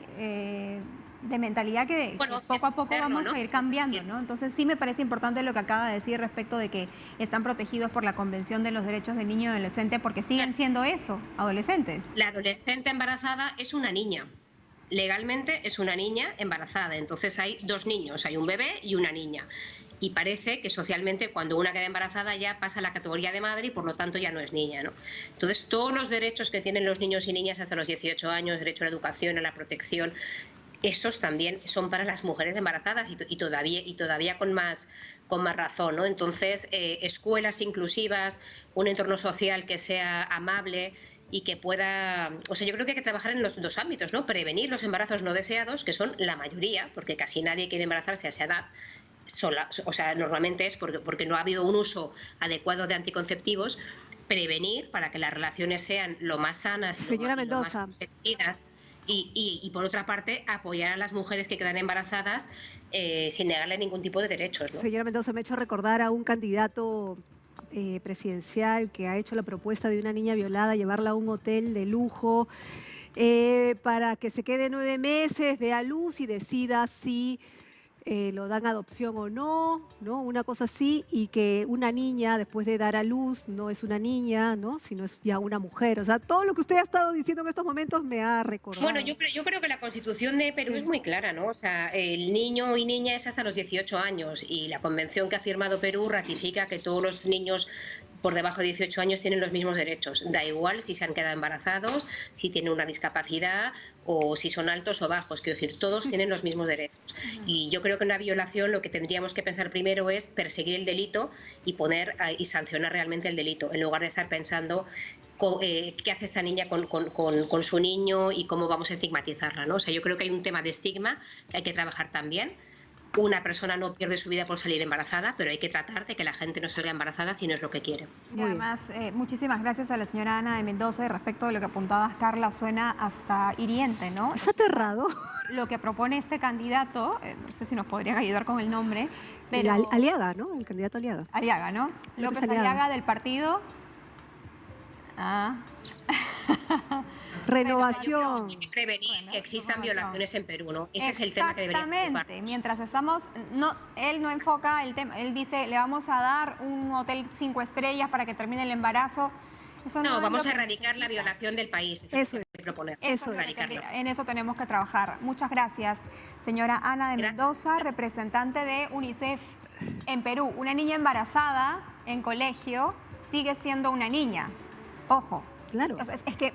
de mentalidad que poco a poco vamos a ir cambiando, ¿no? Entonces sí me parece importante lo que acaba de decir respecto de que están protegidos por la Convención de los Derechos del Niño y Adolescente, porque siguen siendo eso, adolescentes. La adolescente embarazada es una niña. Legalmente es una niña embarazada. Entonces hay dos niños, hay un bebé y una niña. Y parece que socialmente cuando una queda embarazada ya pasa a la categoría de madre y por lo tanto ya no es niña, ¿no? Entonces todos los derechos que tienen los niños y niñas hasta los 18 años, derecho a la educación, a la protección, esos también son para las mujeres embarazadas y todavía con más razón, ¿no? Entonces, escuelas inclusivas, un entorno social que sea amable y que pueda... O sea, yo creo que hay que trabajar en los dos ámbitos, ¿no? Prevenir los embarazos no deseados, que son la mayoría, porque casi nadie quiere embarazarse a esa edad. O sea, normalmente es porque no ha habido un uso adecuado de anticonceptivos. Prevenir para que las relaciones sean lo más sanas, señora Mendoza, lo más protegidas. Y por otra parte, apoyar a las mujeres que quedan embarazadas sin negarle ningún tipo de derechos, ¿no? Señora Mendoza, me ha hecho recordar a un candidato presidencial que ha hecho la propuesta de una niña violada, llevarla a un hotel de lujo para que se quede 9 meses, dé a luz y decida si lo dan adopción o no, ¿no? Una cosa así, y que una niña después de dar a luz no es una niña, ¿no? Sino es ya una mujer. O sea, todo lo que usted ha estado diciendo en estos momentos me ha recordado. Bueno, yo creo que la Constitución de Perú es muy clara, ¿no? O sea, el niño y niña es hasta los 18 años y la convención que ha firmado Perú ratifica que todos los niños por debajo de 18 años tienen los mismos derechos. Da igual si se han quedado embarazados, si tienen una discapacidad o si son altos o bajos. Quiero decir, todos tienen los mismos derechos. Y yo creo que en una violación lo que tendríamos que pensar primero es perseguir el delito y y sancionar realmente el delito, en lugar de estar pensando qué hace esta niña con su niño y cómo vamos a estigmatizarla, ¿no? O sea, yo creo que hay un tema de estigma que hay que trabajar también. una persona no pierde su vida por salir embarazada, pero hay que tratar de que la gente no salga embarazada si no es lo que quiere. Y además, muchísimas gracias a la señora Ana de Mendoza. Y respecto de lo que apuntabas, Carla, suena hasta hiriente, ¿no? Es aterrado. Lo que propone este candidato, no sé si nos podrían ayudar con el nombre, pero... Aliaga, ¿no? El candidato Aliaga. Aliaga, ¿no? López Aliaga del partido... Renovación. Hay que prevenir que existan violaciones en Perú, ¿no? Este es el tema que debería preocuparnos. Exactamente. Mientras estamos... él no enfoca el tema. Él dice, le vamos a dar un hotel 5 estrellas para que termine el embarazo. Eso no, vamos a que erradicar la violación del país. Eso es proponer. En eso tenemos que trabajar. Muchas gracias, señora Ana de Mendoza, representante de UNICEF en Perú. Una niña embarazada en colegio sigue siendo una niña. Ojo. Claro. Es que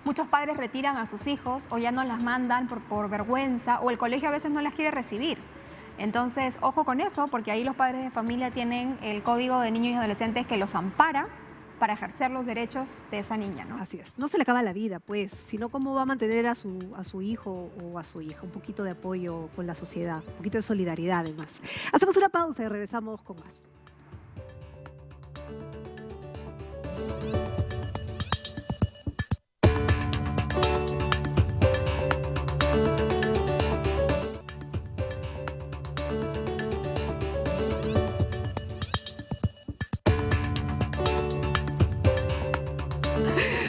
muchos padres retiran a sus hijos o ya no las mandan por vergüenza, o el colegio a veces no las quiere recibir. Entonces, ojo con eso, porque ahí los padres de familia tienen el Código de Niños y Adolescentes que los ampara para ejercer los derechos de esa niña, ¿no? Así es. No se le acaba la vida, pues, sino cómo va a mantener a su hijo o a su hija. Un poquito de apoyo con la sociedad, un poquito de solidaridad, además. Hacemos una pausa y regresamos con más.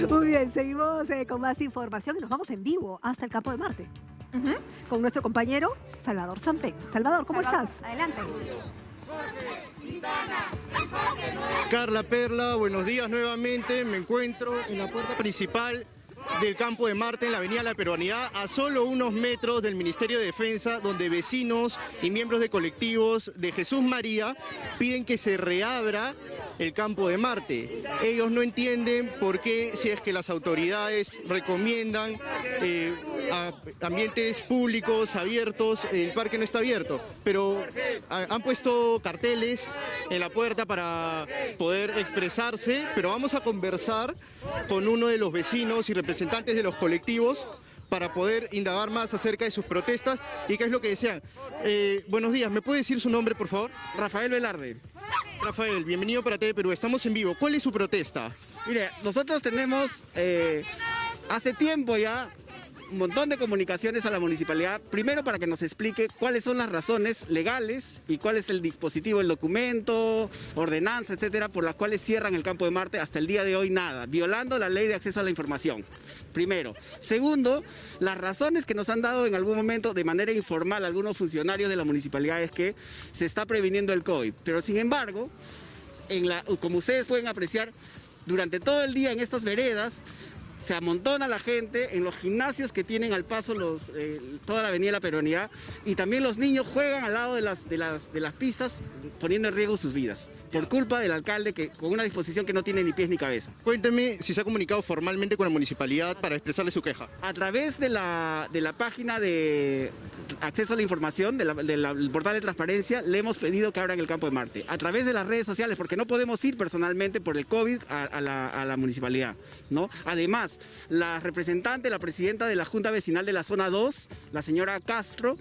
Muy bien, seguimos con más información y nos vamos en vivo hasta el campo de Marte. Con nuestro compañero Salvador Sampén. Salvador, ¿cómo estás? Adelante. Carla, Perla, buenos días nuevamente. Me encuentro en la puerta principal del campo de Marte, en la avenida La Peruanidad, a solo unos metros del Ministerio de Defensa, donde vecinos y miembros de colectivos de Jesús María piden que se reabra el campo de Marte. Ellos no entienden por qué, si es que las autoridades recomiendan ambientes públicos abiertos, el parque no está abierto, pero han puesto carteles en la puerta para poder expresarse, pero vamos a conversar con uno de los vecinos y representantes de los colectivos para poder indagar más acerca de sus protestas y qué es lo que desean. Buenos días, ¿me puede decir su nombre, por favor? Rafael Velarde. Rafael, bienvenido para TV Perú, estamos en vivo. ¿Cuál es su protesta? Mire, nosotros tenemos hace tiempo ya un montón de comunicaciones a la municipalidad, primero para que nos explique cuáles son las razones legales y cuál es el dispositivo, el documento, ordenanza, etcétera, por las cuales cierran el campo de Marte hasta el día de hoy nada, violando la ley de acceso a la información. Primero. Segundo, las razones que nos han dado en algún momento de manera informal algunos funcionarios de la municipalidad es que se está previniendo el COVID. Pero sin embargo, como ustedes pueden apreciar, durante todo el día en estas veredas se amontona la gente en los gimnasios que tienen al paso toda la avenida La Peronía, y también los niños juegan al lado de las pistas poniendo en riesgo sus vidas por culpa del alcalde que con una disposición que no tiene ni pies ni cabeza. Cuénteme si se ha comunicado formalmente con la municipalidad para expresarle su queja. A través de la página de acceso a la información, del portal de transparencia, le hemos pedido que abran el campo de Marte. A través de las redes sociales, porque no podemos ir personalmente por el COVID a la municipalidad, ¿no? Además, la representante, la presidenta de la Junta Vecinal de la Zona 2, la señora Castro,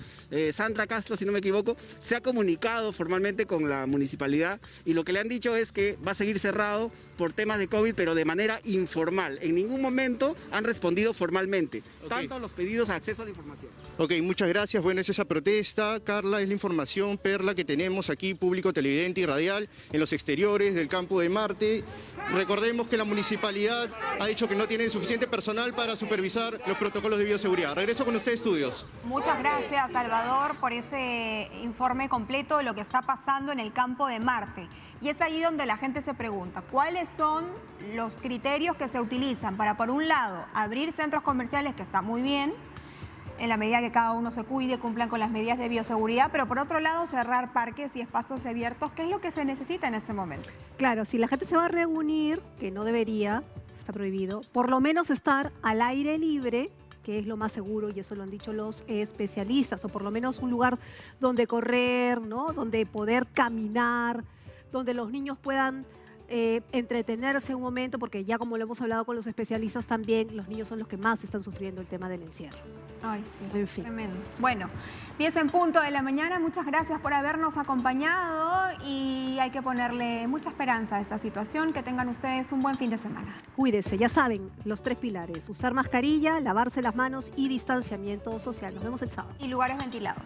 Sandra Castro, si no me equivoco, se ha comunicado formalmente con la municipalidad y lo que le han dicho es que va a seguir cerrado por temas de COVID, pero de manera informal. En ningún momento han respondido formalmente, tanto a los pedidos de acceso a la información. Ok, muchas gracias. Bueno, es esa protesta, Carla, es la información, Perla, que tenemos aquí, público televidente y radial, en los exteriores del campo de Marte. Recordemos que la municipalidad ha dicho que no tiene suficiente personal para supervisar los protocolos de bioseguridad. Regreso con usted, estudios. Muchas gracias, Salvador, por ese informe completo de lo que está pasando en el campo de Marte. Y es ahí donde la gente se pregunta, ¿cuáles son los criterios que se utilizan para, por un lado, abrir centros comerciales, que está muy bien, en la medida que cada uno se cuide, cumplan con las medidas de bioseguridad, pero por otro lado cerrar parques y espacios abiertos, ¿qué es lo que se necesita en este momento? Claro, si la gente se va a reunir, que no debería, está prohibido, por lo menos estar al aire libre, que es lo más seguro, y eso lo han dicho los especialistas, o por lo menos un lugar donde correr, ¿no? Donde poder caminar, donde los niños puedan entretenerse un momento, porque ya como lo hemos hablado con los especialistas también, los niños son los que más están sufriendo el tema del encierro. Ay, sí, en fin. Tremendo. Bueno, 10 en punto de la mañana, muchas gracias por habernos acompañado y hay que ponerle mucha esperanza a esta situación. Que tengan ustedes un buen fin de semana. Cuídese, ya saben, los 3 pilares: usar mascarilla, lavarse las manos y distanciamiento social. Nos vemos el sábado. Y lugares ventilados.